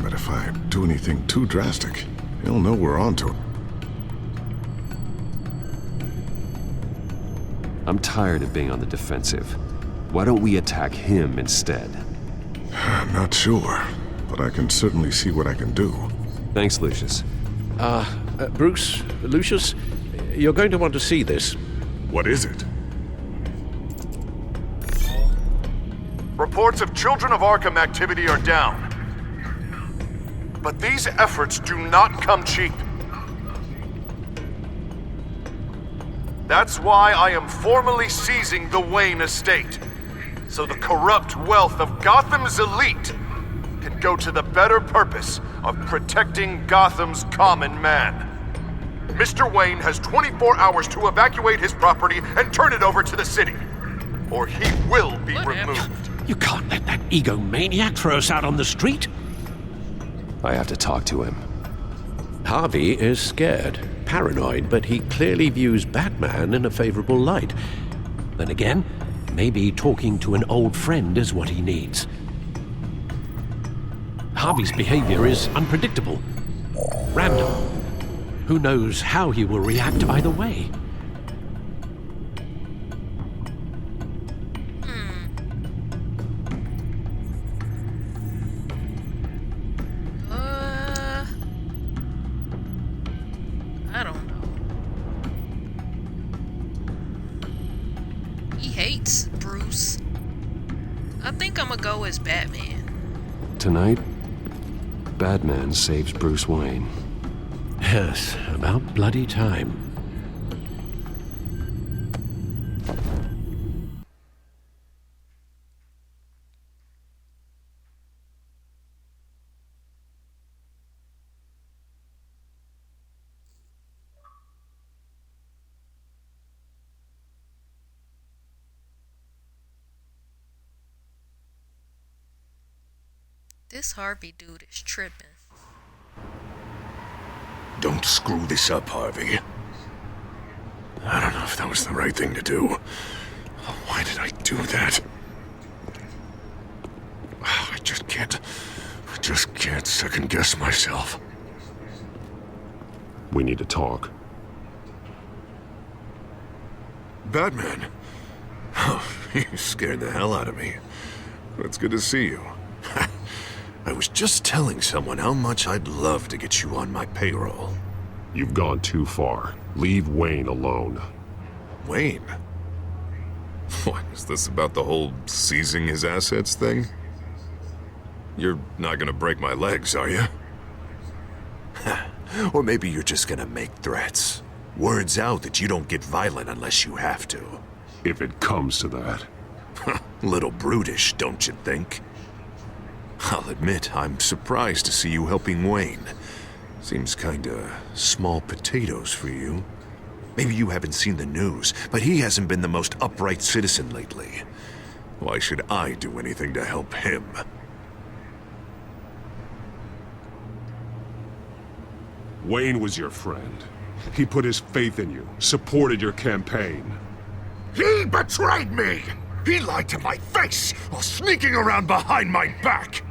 But if I do anything too drastic, he'll know we're onto it. I'm tired of being on the defensive. Why don't we attack him instead? I'm not sure, but I can certainly see what I can do. Thanks, Lucius. Bruce, Lucius, you're going to want to see this. What is it? Reports of Children of Arkham activity are down. But these efforts do not come cheap. That's why I am formally seizing the Wayne estate, so the corrupt wealth of Gotham's elite can go to the better purpose of protecting Gotham's common man. Mr. Wayne has 24 hours to evacuate his property and turn it over to the city, or he will be removed. You can't let that egomaniac throw us out on the street. I have to talk to him. Harvey is scared, paranoid, but he clearly views Batman in a favorable light. Then again, maybe talking to an old friend is what he needs. Harvey's behavior is unpredictable, random. Who knows how he will react either way? I don't know. He hates Bruce. I think I'm gonna go as Batman. Tonight, Batman saves Bruce Wayne. Yes, about bloody time. This Harvey dude is tripping. Don't screw this up, Harvey. I don't know if that was the right thing to do. Why did I do that? I just can't second guess myself. We need to talk. Batman? Oh, you scared the hell out of me. It's good to see you. I was just telling someone how much I'd love to get you on my payroll. You've gone too far. Leave Wayne alone. Wayne? What, is this about the whole seizing his assets thing? You're not gonna break my legs, are you? Or maybe you're just gonna make threats. Words out that you don't get violent unless you have to. If it comes to that. Little brutish, don't you think? I'll admit, I'm surprised to see you helping Wayne. Seems kinda small potatoes for you. Maybe you haven't seen the news, but he hasn't been the most upright citizen lately. Why should I do anything to help him? Wayne was your friend. He put his faith in you, supported your campaign. He betrayed me! He lied to my face while sneaking around behind my back!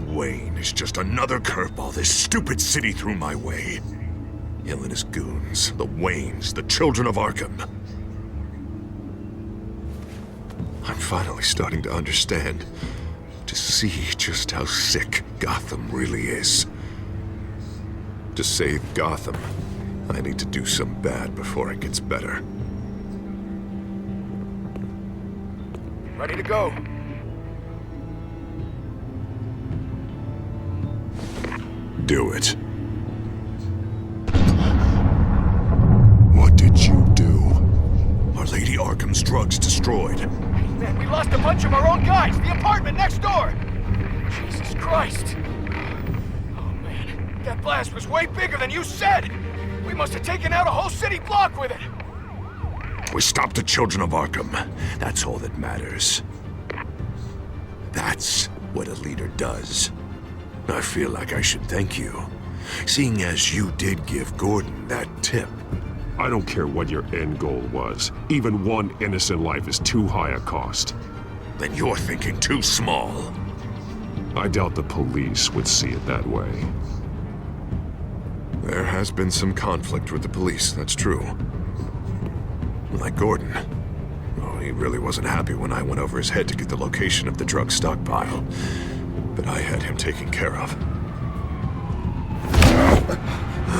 Wayne is just another curveball this stupid city threw my way. Him and his goons, the Waynes, the Children of Arkham. I'm finally starting to understand, to see just how sick Gotham really is. To save Gotham, I need to do some bad before it gets better. Ready to go. do it. What did you do? Our Lady Arkham's drugs destroyed. Man, we lost a bunch of our own guys. The apartment next door. Jesus Christ. Oh, man. That blast was way bigger than you said. We must have taken out a whole city block with it. We stopped the children of Arkham. That's all that matters. That's what a leader does. I feel like I should thank you, seeing as you did give Gordon that tip. I don't care what your end goal was. Even one innocent life is too high a cost. Then you're thinking too small. I doubt the police would see it that way. There has been some conflict with the police, that's true. Like Gordon. Oh, he really wasn't happy when I went over his head to get the location of the drug stockpile. But I had him taken care of.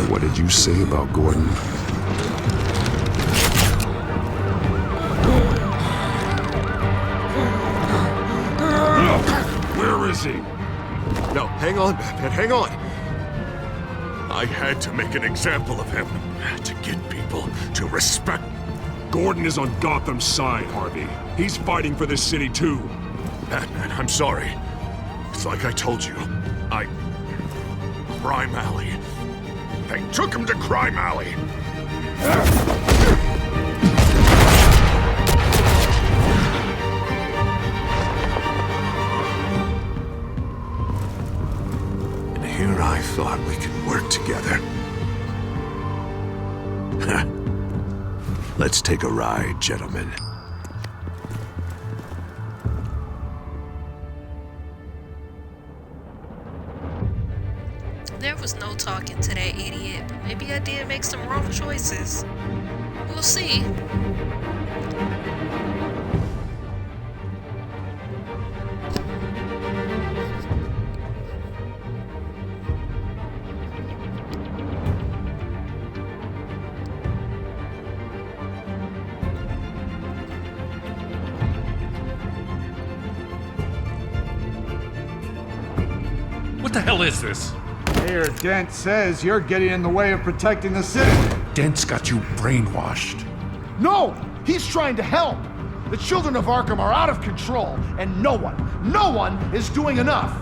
What did you say about Gordon? Where is he? No, hang on, Batman, hang on. I had to make an example of him to get people to respect. Gordon is on Gotham's side, Harvey. He's fighting for this city too. Batman, I'm sorry. It's like I told you. Crime Alley. They took him to Crime Alley. And here I thought we could work together. Let's take a ride, gentlemen. There was no talking to that idiot, but maybe I did make some wrong choices. We'll see. What the hell is this? Mayor Dent says you're getting in the way of protecting the city. Dent's got you brainwashed. No! He's trying to help! The children of Arkham are out of control, and no one is doing enough!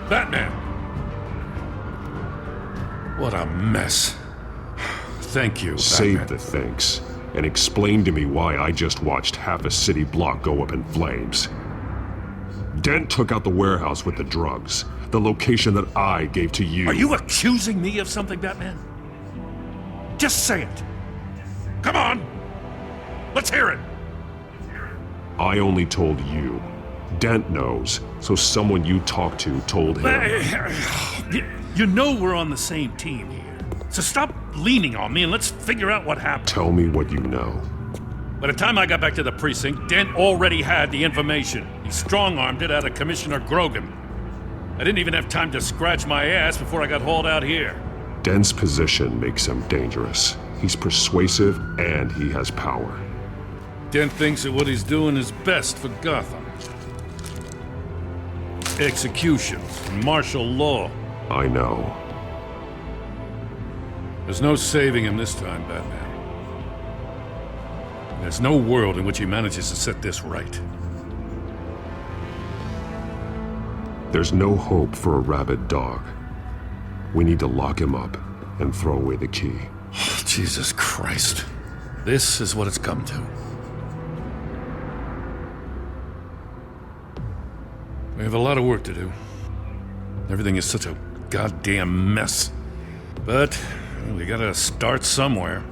Batman! What a mess. Thank you, Save Batman. the thanks, and explain to me why I just watched half a city block go up in flames. Dent took out the warehouse with the drugs, the location that I gave to you. Are you accusing me of something, Batman? Just say it. Come on! Let's hear it! I only told you. Dent knows, so someone you talked to told him. You know we're on the same team here. So stop leaning on me and let's figure out what happened. Tell me what you know. By the time I got back to the precinct, Dent already had the information. He strong-armed it out of Commissioner Grogan. I didn't even have time to scratch my ass before I got hauled out here. Dent's position makes him dangerous. He's persuasive and he has power. Dent thinks that what he's doing is best for Gotham. Executions and martial law. I know. There's no saving him this time, Batman. There's no world in which he manages to set this right. There's no hope for a rabid dog. We need to lock him up and throw away the key. Oh, Jesus Christ. This is what it's come to. We have a lot of work to do. Everything is such a goddamn mess. But we gotta start somewhere.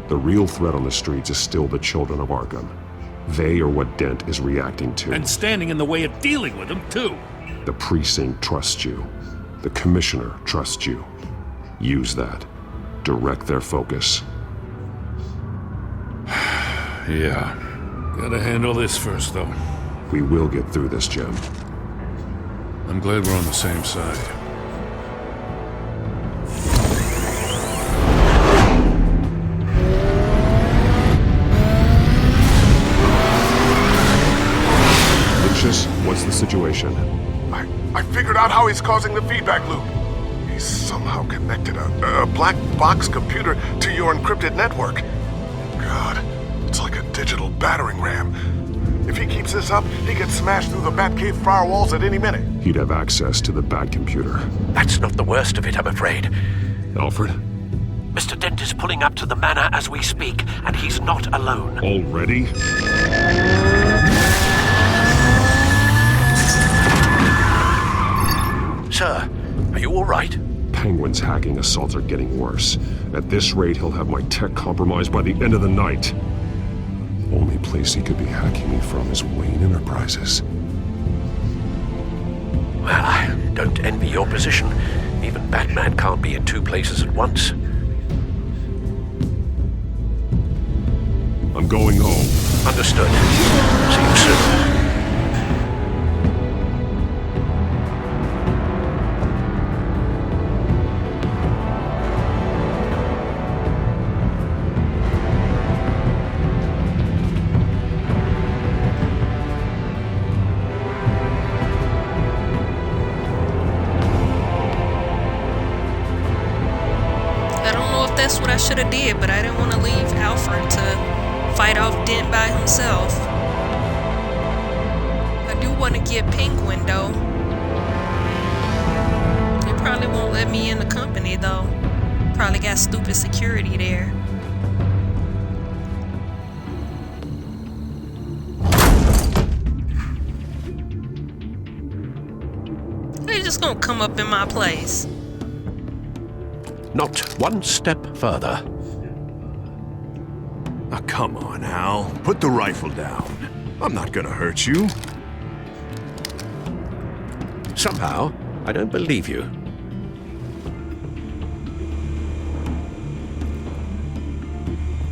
The real threat on the streets is still the children of Arkham. They are what Dent is reacting to. And standing in the way of dealing with them, too. The precinct trusts you. The commissioner trusts you. Use that. Direct their focus. Yeah. Gotta handle this first, though. We will get through this, Jim. I'm glad we're on the same side. transmission. I figured out how he's causing the feedback loop. He's somehow connected a black box computer to your encrypted network. God, it's like a digital battering ram. If he keeps this up, he could smash through the Batcave firewalls at any minute. He'd have access to the Bat computer. That's not the worst of it, I'm afraid. Alfred? Mr. Dent is pulling up to the manor as we speak, and he's not alone. Already? Sir, are you all right? Penguin's hacking assaults are getting worse. At this rate, he'll have my tech compromised by the end of the night. The only place he could be hacking me from is Wayne Enterprises. Well, I don't envy your position. Even Batman can't be in two places at once. I'm going home. Understood. See you soon. That's what I should have did, but I didn't want to leave Alfred to fight off Dent by himself. I do want to get Penguin though. They probably won't let me in the company though. Probably got stupid security there. They just gonna come up in my place. Not one step further. Now come on, Al. Put the rifle down. I'm not gonna hurt you. Somehow, I don't believe you.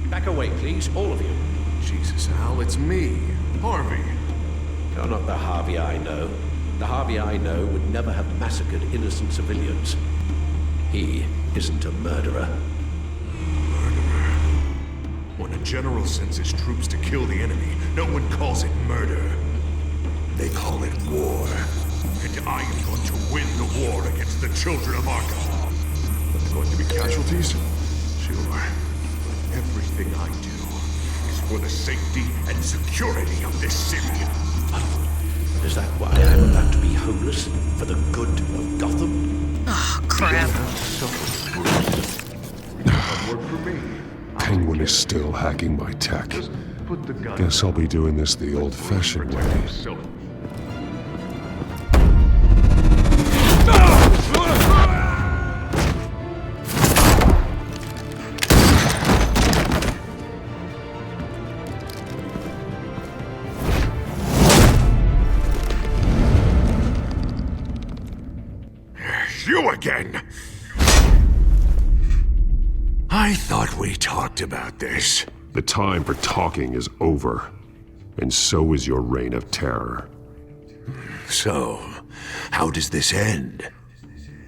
Back away, please, all of you. Jesus, Al, it's me, Harvey. You're not the Harvey I know. The Harvey I know would never have massacred innocent civilians. He isn't a murderer. Murderer? When a general sends his troops to kill the enemy, no one calls it murder. They call it war. And I am going to win the war against the children of Arkham. Are there going to be casualties? Sure. But everything I do is for the safety and security of this city. Is that why I'm about to be homeless? For the good of Gotham? Oh, crap. Penguin is still hacking my tech. Guess I'll be doing this the old-fashioned way. You again! I thought we talked about this. The time for talking is over. And so is your reign of terror. So, how does this end?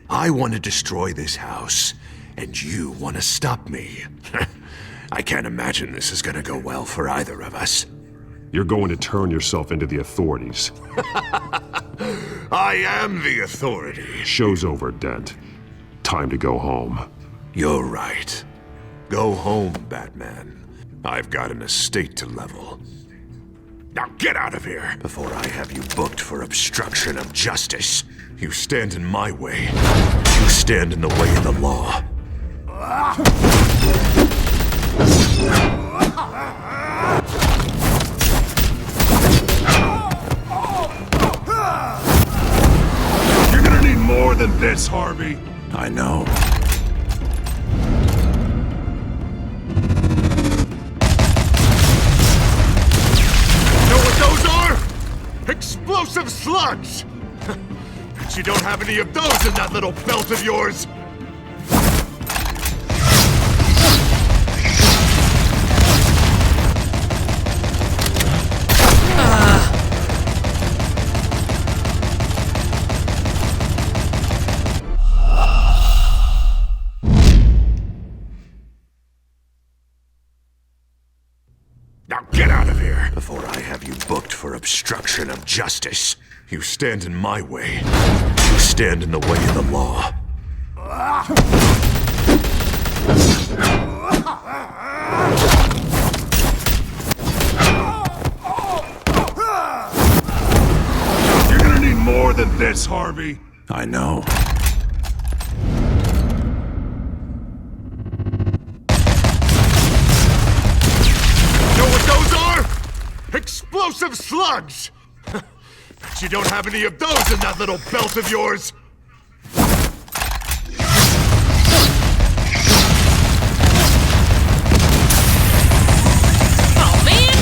I want to destroy this house, and you want to stop me. I can't imagine this is gonna go well for either of us. You're going to turn yourself into the authorities. I am the authority. Show's over, Dent. Time to go home. You're right. Go home, Batman. I've got an estate to level. Now get out of here before I have you booked for obstruction of justice. You stand in my way. You stand in the way of the law. You're gonna need more than this, Harvey. I know. Know what those are? Explosive slugs! Bet you don't have any of those in that little belt of yours! Now get out of here before I have you booked for obstruction of justice. You stand in my way. You stand in the way of the law. You're gonna need more than this, Harvey. I know. Know what those are? Explosive slugs! Bet you don't have any of those in that little belt of yours! Oh, man!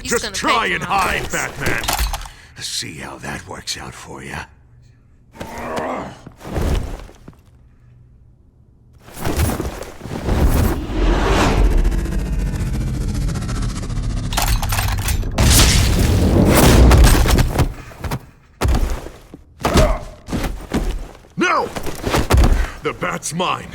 Just try and hide, Batman! See how that works out for you. No! The bat's mine.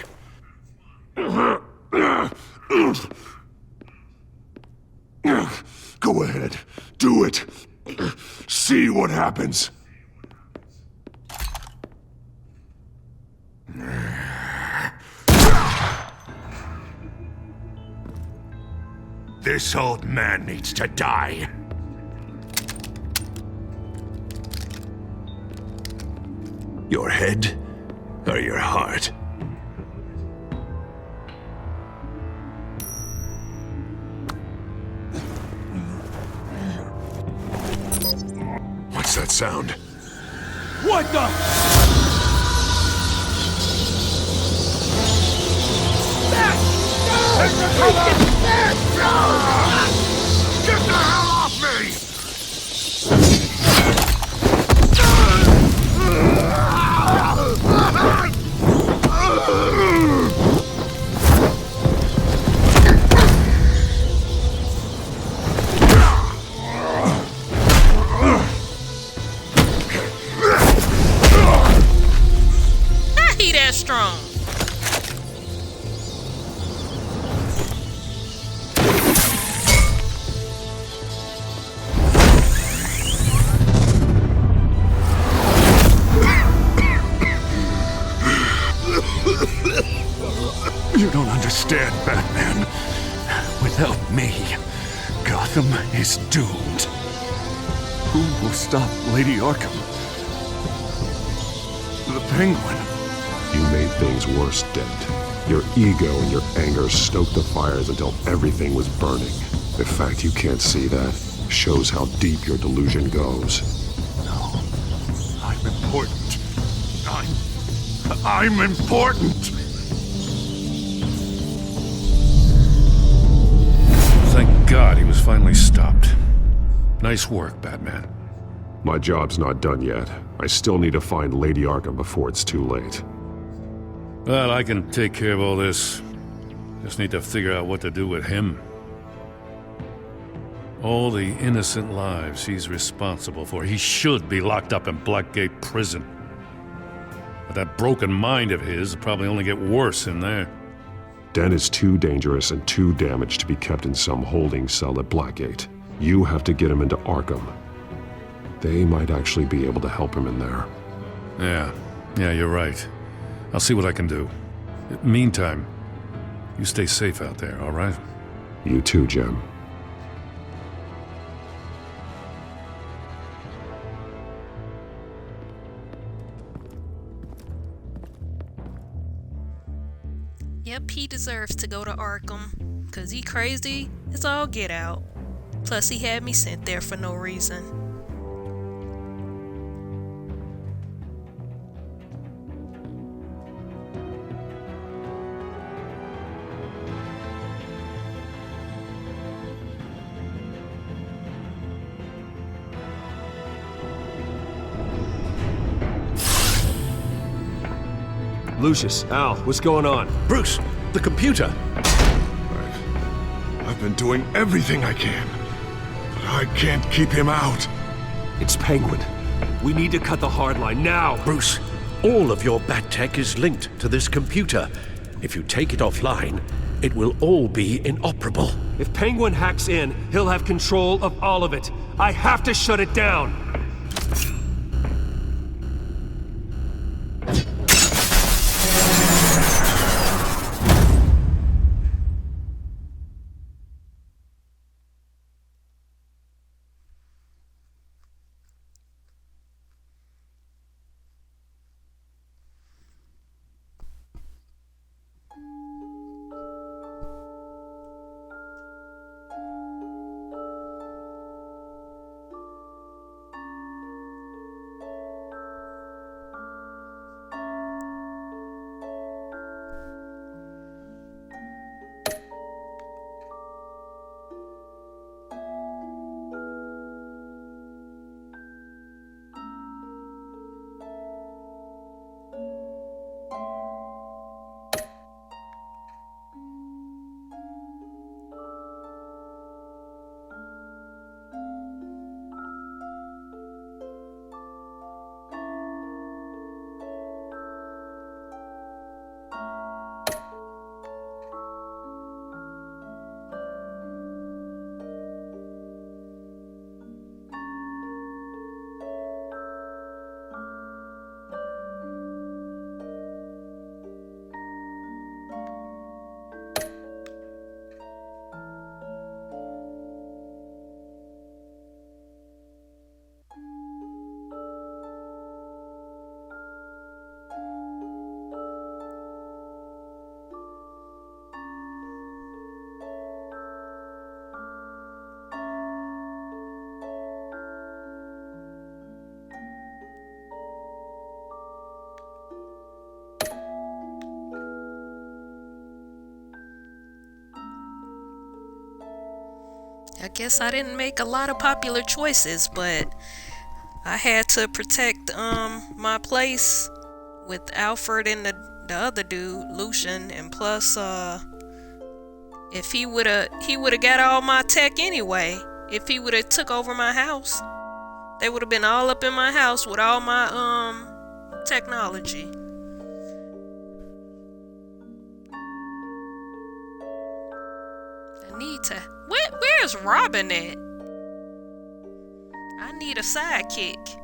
Go ahead. Do it. See what happens. This old man needs to die. Your head or your heart? What's that sound? What the? Get the hell off me! How he that strong? You don't understand, Batman. Without me, Gotham is doomed. Who will stop Lady Arkham? The Penguin. You made things worse, Dent. Your ego and your anger stoked the fires until everything was burning. The fact you can't see that shows how deep your delusion goes. No. I'm important. I'm important! Thank God he was finally stopped. Nice work, Batman. My job's not done yet. I still need to find Lady Arkham before it's too late. Well, I can take care of all this. Just need to figure out what to do with him. All the innocent lives he's responsible for. He should be locked up in Blackgate Prison. But that broken mind of his will probably only get worse in there. Dent is too dangerous and too damaged to be kept in some holding cell at Blackgate. You have to get him into Arkham. They might actually be able to help him in there. Yeah, you're right. I'll see what I can do. Meantime, you stay safe out there, all right? You too, Jim. Yep, he deserves to go to Arkham. 'Cause he crazy, it's all get out. Plus, he had me sent there for no reason. Lucius, Al, what's going on? Bruce, the computer. I've been doing everything I can, but I can't keep him out. It's Penguin. We need to cut the hard line now. Bruce, all of your bat tech is linked to this computer. If you take it offline, it will all be inoperable. If Penguin hacks in, he'll have control of all of it. I have to shut it down. I guess I didn't make a lot of popular choices, but I had to protect my place with Alfred and the other dude, Lucian, and plus if he woulda got all my tech anyway. If he woulda took over my house, they would have been all up in my house with all my technology. I need to. Where's Robin at? I need a sidekick.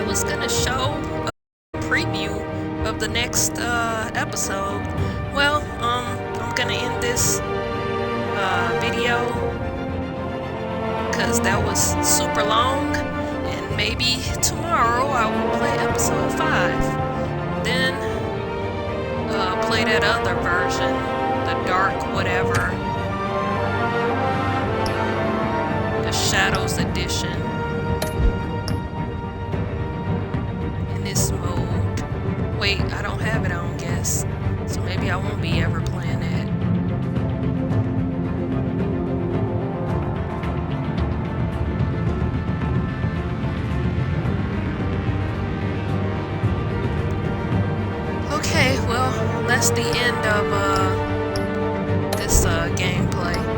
Was gonna show a preview of the next episode. Well, I'm gonna end this video because that was super long, and maybe tomorrow I will play episode 5. Then play that other version, the dark whatever, the Shadows edition. Wait, I don't have it on, guess. So maybe I won't be ever playing it. Okay, well, that's the end of this gameplay.